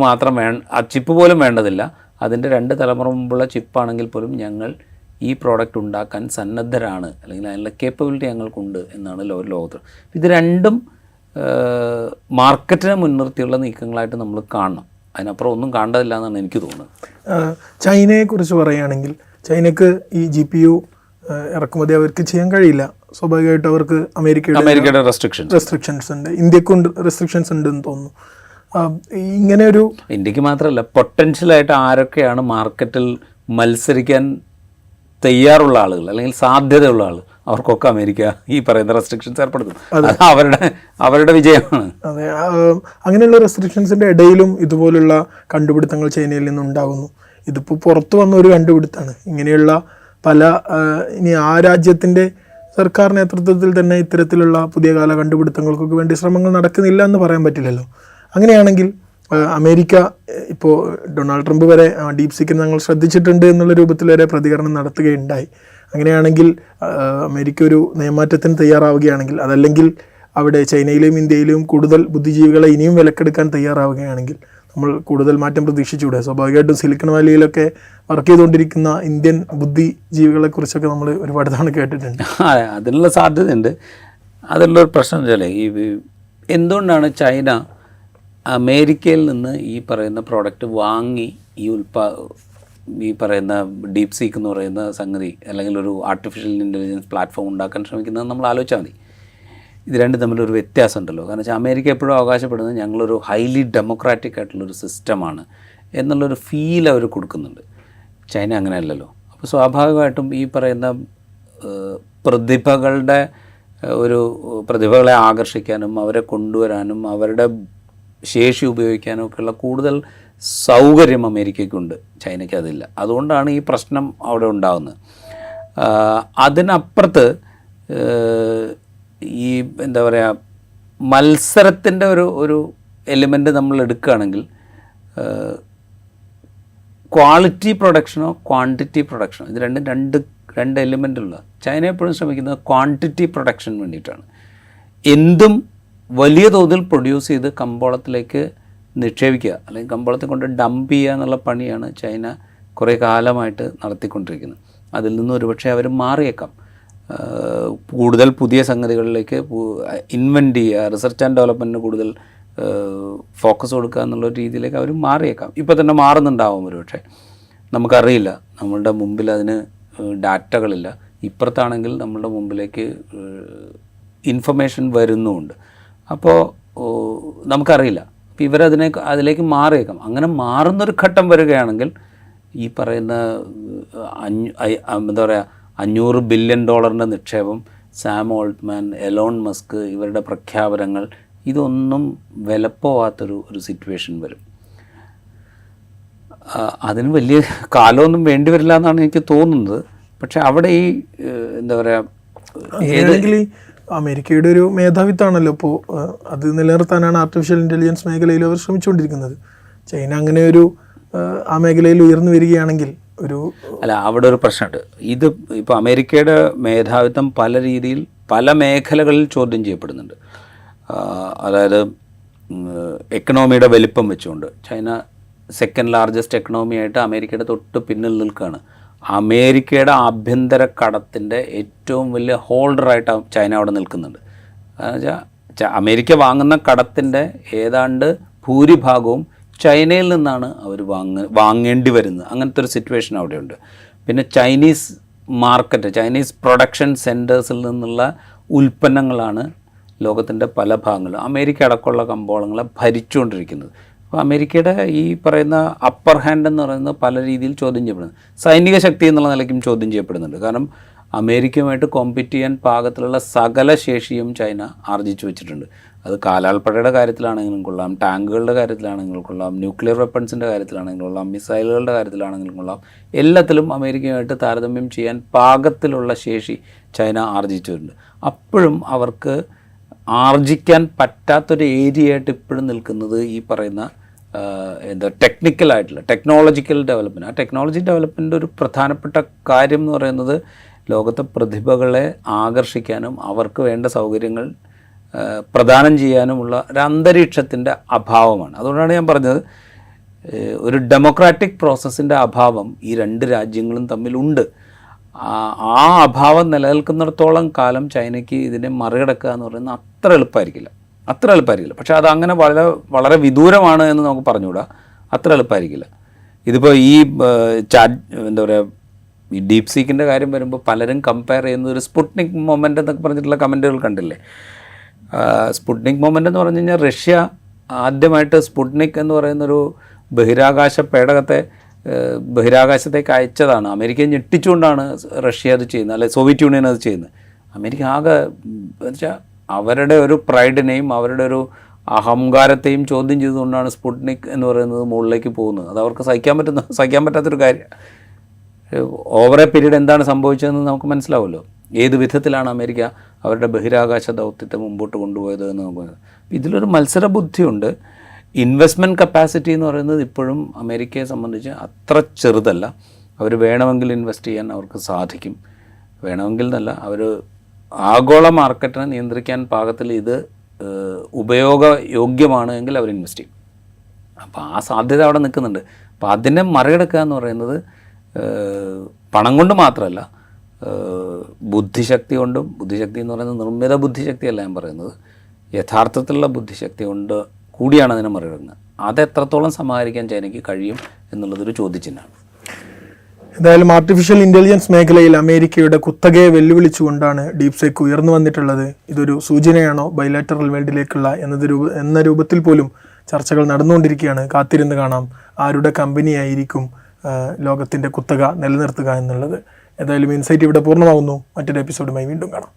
മാത്രം ആ ചിപ്പ് പോലും വേണ്ടതില്ല, അതിൻ്റെ 2 തലമുറ മുമ്പുള്ള ചിപ്പാണെങ്കിൽ പോലും ഞങ്ങൾ ഈ പ്രോഡക്റ്റ് ഉണ്ടാക്കാൻ സന്നദ്ധരാണ്, അല്ലെങ്കിൽ അതിനുള്ള കേപ്പബിലിറ്റി ഞങ്ങൾക്കുണ്ട് എന്നാണ് ലോകത്ത്. ഇത് രണ്ടും മാർക്കറ്റിനെ മുൻനിർത്തിയുള്ള നീക്കങ്ങളായിട്ട് നമ്മൾ കാണണം. അതിനപ്പുറം ഒന്നും കാണേണ്ടതില്ല എന്നാണ് എനിക്ക് തോന്നുന്നത്. ചൈനയെക്കുറിച്ച് പറയുകയാണെങ്കിൽ ചൈനയ്ക്ക് ഈ GPU ഇറക്കുമതി അവർക്ക് ചെയ്യാൻ കഴിയില്ല. സ്വാഭാവികമായിട്ട് അവർക്ക് അമേരിക്കയുടെ റെസ്ട്രിക്ഷൻസ് ഉണ്ട്, ഇന്ത്യക്കും റെസ്ട്രിക്ഷൻസ് ഉണ്ടെന്ന് തോന്നുന്നു. ഇങ്ങനെ ഒരു ഇന്ത്യക്ക് മാത്രമല്ല, പൊട്ടൻഷ്യലായിട്ട് ആരൊക്കെയാണ് മാർക്കറ്റിൽ മത്സരിക്കാൻ തയ്യാറുള്ള ആളുകൾ അല്ലെങ്കിൽ സാധ്യതയുള്ള ആൾ, അവർക്കൊക്കെ അമേരിക്ക ഈ പറയുന്ന റെസ്ട്രിക്ഷൻസ് ഏർപ്പെടുത്തും. അത് അവരുടെ വിജയമാണ്. അതെ, അങ്ങനെയുള്ള റെസ്ട്രിക്ഷൻസിൻ്റെ ഇടയിലും ഇതുപോലുള്ള കണ്ടുപിടുത്തങ്ങൾ ചൈനയിൽ നിന്നുണ്ടാകുന്നു. ഇതിപ്പോൾ പുറത്തു വന്ന ഒരു കണ്ടുപിടുത്തമാണ്. ഇങ്ങനെയുള്ള പല ഇനി ആ രാജ്യത്തിൻ്റെ സർക്കാർ നേതൃത്വത്തിൽ തന്നെ ഇത്തരത്തിലുള്ള പുതിയ കാല കണ്ടുപിടുത്തങ്ങൾക്കൊക്കെ വേണ്ടി ശ്രമങ്ങൾ നടക്കുന്നില്ല എന്ന് പറയാൻ പറ്റില്ലല്ലോ. അങ്ങനെയാണെങ്കിൽ അമേരിക്ക ഇപ്പോൾ ഡൊണാൾഡ് ട്രംപ് വരെ ഡീപ്സീക്ക് ഞങ്ങൾ ശ്രദ്ധിച്ചിട്ടുണ്ട് എന്നുള്ള രൂപത്തിൽ വരെ പ്രതികരണം നടത്തുകയുണ്ടായി. അങ്ങനെയാണെങ്കിൽ അമേരിക്ക ഒരു നിയമമാറ്റത്തിന് തയ്യാറാവുകയാണെങ്കിൽ, അതല്ലെങ്കിൽ അവിടെ ചൈനയിലെയും ഇന്ത്യയിലെയും കൂടുതൽ ബുദ്ധിജീവികളെ ഇനിയും വിലക്കെടുക്കാൻ തയ്യാറാവുകയാണെങ്കിൽ നമ്മൾ കൂടുതൽ മാറ്റം പ്രതീക്ഷിച്ചുകൂടെ? സ്വാഭാവികമായിട്ടും സിലിക്കൺ വാലിയിലൊക്കെ വർക്ക് ചെയ്തുകൊണ്ടിരിക്കുന്ന ഇന്ത്യൻ ബുദ്ധിജീവികളെ കുറിച്ചൊക്കെ നമ്മൾ ഒരുപാട് തവണ കേട്ടിട്ടുണ്ട്. അതിനുള്ള സാധ്യതയുണ്ട്. അതിലുള്ളൊരു പ്രശ്നം വെച്ചാൽ എന്തുകൊണ്ടാണ് ചൈന അമേരിക്കയിൽ നിന്ന് ഈ പറയുന്ന പ്രോഡക്റ്റ് വാങ്ങി ഈ പറയുന്ന ഡീപ് സീക്ക് എന്ന് പറയുന്ന സംഗതി, അല്ലെങ്കിൽ ഒരു ആർട്ടിഫിഷ്യൽ ഇൻ്റലിജൻസ് പ്ലാറ്റ്ഫോം ഉണ്ടാക്കാൻ ശ്രമിക്കുന്നത് നമ്മൾ ആലോചിച്ചാൽ മതി. ഇത് രണ്ടും തമ്മിലൊരു വ്യത്യാസം ഉണ്ടല്ലോ. കാരണം വെച്ചാൽ അമേരിക്ക എപ്പോഴും അവകാശപ്പെടുന്നത് ഞങ്ങളൊരു ഹൈലി ഡെമോക്രാറ്റിക് ആയിട്ടുള്ളൊരു സിസ്റ്റമാണ് എന്നുള്ളൊരു ഫീൽ അവർ കൊടുക്കുന്നുണ്ട്. ചൈന അങ്ങനെയല്ലല്ലോ. അപ്പോൾ സ്വാഭാവികമായിട്ടും ഈ പറയുന്ന പ്രതിഭകളെ ആകർഷിക്കാനും അവരെ കൊണ്ടുവരാനും അവരുടെ ശേഷി ഉപയോഗിക്കാനും ഒക്കെയുള്ള കൂടുതൽ സൗകര്യം അമേരിക്കയ്ക്കുണ്ട്, ചൈനയ്ക്ക് അതില്ല. അതുകൊണ്ടാണ് ഈ പ്രശ്നം അവിടെ ഉണ്ടാകുന്നത്. അതിനപ്പുറത്ത് ഈ എന്താ പറയുക, മത്സരത്തിൻ്റെ ഒരു എലിമെൻ്റ് നമ്മൾ എടുക്കുകയാണെങ്കിൽ ക്വാളിറ്റി പ്രൊഡക്ഷനോ ക്വാണ്ടിറ്റി പ്രൊഡക്ഷനോ ഇത് രണ്ട് എലിമെൻ്റുള്ള ചൈന എപ്പോഴും ശ്രമിക്കുന്നത് ക്വാണ്ടിറ്റി പ്രൊഡക്ഷൻ വേണ്ടിയിട്ടാണ്. എന്തും വലിയ തോതിൽ പ്രൊഡ്യൂസ് ചെയ്ത് കമ്പോളത്തിലേക്ക് നിക്ഷേപിക്കുക അല്ലെങ്കിൽ കമ്പോളത്തെ കൊണ്ട് ഡംപ് ചെയ്യുക എന്നുള്ള പണിയാണ് ചൈന കുറേ കാലമായിട്ട് നടത്തിക്കൊണ്ടിരിക്കുന്നത്. അതിൽ നിന്ന് ഒരുപക്ഷെ അവർ മാറിയേക്കാം. കൂടുതൽ പുതിയ സംഗതികളിലേക്ക് ഇൻവെൻറ്റ് ചെയ്യുക, റിസർച്ച് ആൻഡ് ഡെവലപ്മെൻറ്റിന് കൂടുതൽ ഫോക്കസ് കൊടുക്കുക എന്നുള്ള രീതിയിലേക്ക് അവർ മാറിയേക്കാം. ഇപ്പോൾ തന്നെ മാറുന്നുണ്ടാവും ഒരുപക്ഷെ, നമുക്കറിയില്ല. നമ്മളുടെ മുമ്പിൽ അതിന് ഡാറ്റകളില്ല. ഇപ്പുറത്താണെങ്കിൽ നമ്മളുടെ മുമ്പിലേക്ക് ഇൻഫർമേഷൻ വരുന്നുമുണ്ട്. അപ്പോൾ നമുക്കറിയില്ല. അപ്പോൾ അതിലേക്ക് മാറിയേക്കാം. അങ്ങനെ മാറുന്നൊരു ഘട്ടം വരികയാണെങ്കിൽ ഈ പറയുന്ന എന്താ പറയുക $500 ബില്യൺ നിക്ഷേപം, സാം ഓൾട്ട്മാൻ, എലോൺ മസ്ക് ഇവരുടെ പ്രഖ്യാപനങ്ങൾ ഇതൊന്നും വിലപ്പോവാത്തൊരു സിറ്റുവേഷൻ വരും. അതിന് വലിയ കാലമൊന്നും വേണ്ടി വരില്ല എന്നാണ് എനിക്ക് തോന്നുന്നത്. പക്ഷെ അവിടെ ഈ എന്താ പറയുക, അമേരിക്കയുടെ ഒരു മേധാവിത്വമാണല്ലോ ഇപ്പോൾ അത് നിലനിർത്താനാണ് ആർട്ടിഫിഷ്യൽ ഇൻ്റലിജൻസ് മേഖലയിൽ അവർ ശ്രമിച്ചുകൊണ്ടിരിക്കുന്നത്. ചൈന അങ്ങനെ ഒരു ആ മേഖലയിൽ ഉയർന്നു വരികയാണെങ്കിൽ അവിടെ ഒരു പ്രശ്നമുണ്ട്. ഇത് ഇപ്പോൾ അമേരിക്കയുടെ മേധാവിത്വം പല രീതിയിൽ പല മേഖലകളിൽ ചോദ്യം ചെയ്യപ്പെടുന്നുണ്ട്. അതായത് എക്കണോമിയുടെ വലിപ്പം വെച്ചുകൊണ്ട് ചൈന സെക്കൻഡ് ലാർജസ്റ്റ് എക്കണോമി ആയിട്ട് അമേരിക്കയുടെ തൊട്ട് പിന്നിൽ നിൽക്കുകയാണ്. അമേരിക്കയുടെ ആഭ്യന്തര കടത്തിൻ്റെ ഏറ്റവും വലിയ ഹോൾഡറായിട്ട് ചൈന അവിടെ നിൽക്കുന്നുണ്ട്. എന്നുവെച്ചാൽ അമേരിക്ക വാങ്ങുന്ന കടത്തിൻ്റെ ഏതാണ്ട് ഭൂരിഭാഗവും ചൈനയിൽ നിന്നാണ് അവർ വാങ്ങേണ്ടി വരുന്നത്. അങ്ങനത്തെ ഒരു സിറ്റുവേഷൻ അവിടെയുണ്ട്. പിന്നെ ചൈനീസ് മാർക്കറ്റ്, ചൈനീസ് പ്രൊഡക്ഷൻ സെൻറ്റേഴ്സിൽ നിന്നുള്ള ഉൽപ്പന്നങ്ങളാണ് ലോകത്തിൻ്റെ പല ഭാഗങ്ങളും അമേരിക്ക അടക്കമുള്ള കമ്പോളങ്ങളെ ഭരിച്ചുകൊണ്ടിരിക്കുന്നത്. അപ്പോൾ അമേരിക്കയുടെ ഈ പറയുന്ന അപ്പർ ഹാൻഡ് എന്ന് പറയുന്നത് പല രീതിയിൽ ചോദ്യം ചെയ്യപ്പെടുന്നത്. സൈനിക ശക്തി എന്നുള്ള നിലയ്ക്കും ചോദ്യം ചെയ്യപ്പെടുന്നുണ്ട്. കാരണം അമേരിക്കയുമായിട്ട് കോമ്പീറ്റ് ചെയ്യാൻ പാകത്തിലുള്ള സകല ശേഷിയും ചൈന ആർജിച്ചു വെച്ചിട്ടുണ്ട്. അത് കാലാൾപ്പടയുടെ കാര്യത്തിലാണെങ്കിലും കൊള്ളാം, ടാങ്കുകളുടെ കാര്യത്തിലാണെങ്കിലും കൊള്ളാം, ന്യൂക്ലിയർ വെപ്പൺസിൻ്റെ കാര്യത്തിലാണെങ്കിലും കൊള്ളാം, മിസൈലുകളുടെ കാര്യത്തിലാണെങ്കിലും കൊള്ളാം, എല്ലാത്തിലും അമേരിക്കയുമായിട്ട് താരതമ്യം ചെയ്യാൻ പാകത്തിലുള്ള ശേഷി ചൈന ആർജിച്ചിട്ടുണ്ട്. അപ്പോഴും അവർക്ക് ആർജിക്കാൻ പറ്റാത്തൊരു ഏരിയ ആയിട്ട് ഇപ്പോഴും നിൽക്കുന്നത് ഈ പറയുന്ന ടെക്നിക്കലായിട്ടുള്ള ടെക്നോളജിക്കൽ ഡെവലപ്മെൻറ്റ്. ആ ടെക്നോളജി ഡെവലപ്മെൻറ്റ് ഒരു പ്രധാനപ്പെട്ട കാര്യം എന്ന് പറയുന്നത് ലോകത്തെ പ്രതിഭകളെ ആകർഷിക്കാനും അവർക്ക് വേണ്ട സൗകര്യങ്ങൾ പ്രദാനം ചെയ്യാനുമുള്ള ഒരു അന്തരീക്ഷത്തിൻ്റെ അഭാവമാണ്. അതുകൊണ്ടാണ് ഞാൻ പറഞ്ഞത് ഒരു ഡെമോക്രാറ്റിക് പ്രോസസ്സിൻ്റെ അഭാവം ഈ രണ്ട് രാജ്യങ്ങളും തമ്മിലുണ്ട്. ആ അഭാവം നിലനിൽക്കുന്നിടത്തോളം കാലം ചൈനയ്ക്ക് ഇതിനെ മറികടക്കുക എന്ന് പറയുന്നത് അത്ര എളുപ്പമായിരിക്കില്ല. പക്ഷേ അതങ്ങനെ വളരെ വിദൂരമാണ് എന്ന് നമുക്ക് പറഞ്ഞുകൂടാ. അത്ര എളുപ്പമായിരിക്കില്ല. ഇതിപ്പോൾ ഈ എന്താ പറയുക, ഈ ഡീപ് സീക്കിൻ്റെ കാര്യം വരുമ്പോൾ പലരും കമ്പയർ ചെയ്യുന്നത് ഒരു സ്പുട്നിക് മൊമെൻ്റ് എന്നൊക്കെ പറഞ്ഞിട്ടുള്ള കമൻറ്റുകൾ കണ്ടില്ലേ. സ്പുട്നിക് മൊമെൻ്റ് എന്ന് പറഞ്ഞു കഴിഞ്ഞാൽ റഷ്യ ആദ്യമായിട്ട് സ്പുട്നിക് എന്ന് പറയുന്നൊരു ബഹിരാകാശ പേടകത്തെ ബഹിരാകാശത്തേക്ക് അയച്ചതാണ്. അമേരിക്കയെ ഞെട്ടിച്ചുകൊണ്ടാണ് റഷ്യ അത് ചെയ്യുന്നത്, അല്ലെ സോവിയറ്റ് യൂണിയൻ അത് ചെയ്യുന്നത്. അമേരിക്ക ആകെ എന്ന് വെച്ചാൽ അവരുടെ ഒരു പ്രൈഡിനെയും അവരുടെ ഒരു അഹങ്കാരത്തെയും ചോദ്യം ചെയ്തുകൊണ്ടാണ് സ്പുട്നിക് എന്ന് പറയുന്നത് മുകളിലേക്ക് പോകുന്നത്. അത് അവർക്ക് സഹിക്കാൻ പറ്റാത്തൊരു കാര്യം. ഓവർ എ പീരീഡ് എന്താണ് സംഭവിച്ചതെന്ന് നമുക്ക് മനസ്സിലാവുമല്ലോ. ഏത് വിധത്തിലാണ് അമേരിക്ക അവരുടെ ബഹിരാകാശ ദൗത്യത്തെ മുമ്പോട്ട് കൊണ്ടുപോയത് എന്ന് നമുക്ക്. ഇതിലൊരു മത്സര ബുദ്ധിയുണ്ട്. ഇൻവെസ്റ്റ്മെൻറ്റ് കപ്പാസിറ്റി എന്ന് പറയുന്നത് ഇപ്പോഴും അമേരിക്കയെ സംബന്ധിച്ച് അത്ര ചെറുതല്ല. അവർ വേണമെങ്കിൽ ഇൻവെസ്റ്റ് ചെയ്യാൻ അവർക്ക് സാധിക്കും. വേണമെങ്കിൽ എന്നല്ല, അവർ ആഗോള മാർക്കറ്റിനെ നിയന്ത്രിക്കാൻ പാകത്തിൽ ഇത് ഉപയോഗയോഗ്യമാണ് എങ്കിൽ അവർ ഇൻവെസ്റ്റ് ചെയ്യും. അപ്പോൾ ആ സാധ്യത അവിടെ നിൽക്കുന്നുണ്ട്. അപ്പോൾ അതിനെ മറികടക്കുക എന്ന് പറയുന്നത് പണം കൊണ്ട് മാത്രമല്ല, ബുദ്ധിശക്തി കൊണ്ടും. ബുദ്ധിശക്തി എന്ന് പറയുന്നത് നിർമ്മിത ബുദ്ധിശക്തിയല്ല ഞാൻ പറയുന്നത്, യഥാർത്ഥത്തിലുള്ള ബുദ്ധിശക്തി കൊണ്ട് കൂടിയാണ് അതിനെ മറികടക്കുന്നത്. അത് എത്രത്തോളം സമാഹരിക്കാൻ ചൈനയ്ക്ക് കഴിയും എന്നുള്ളതൊരു ചോദ്യചിഹ്നമാണ്. എന്തായാലും ആർട്ടിഫിഷ്യൽ ഇൻ്റലിജൻസ് മേഖലയിൽ അമേരിക്കയുടെ കുത്തകയെ വെല്ലുവിളിച്ചുകൊണ്ടാണ് ഡീപ് സീക്ക് ഉയർന്നു വന്നിട്ടുള്ളത്. ഇതൊരു സൂചനയാണോ ബൈലാറ്ററൽ വേൾഡിലേക്കുള്ള എന്ന രൂപത്തിൽ പോലും ചർച്ചകൾ നടന്നുകൊണ്ടിരിക്കുകയാണ്. കാത്തിരുന്ന് കാണാം ആരുടെ കമ്പനിയായിരിക്കും ലോകത്തിൻ്റെ കുത്തക നിലനിർത്തുക എന്നുള്ളത്. ഏതായാലും ഇൻസൈറ്റ് ഇവിടെ പൂർണ്ണമാകുന്നു. മറ്റൊരു എപ്പിസോഡുമായി വീണ്ടും കാണാം.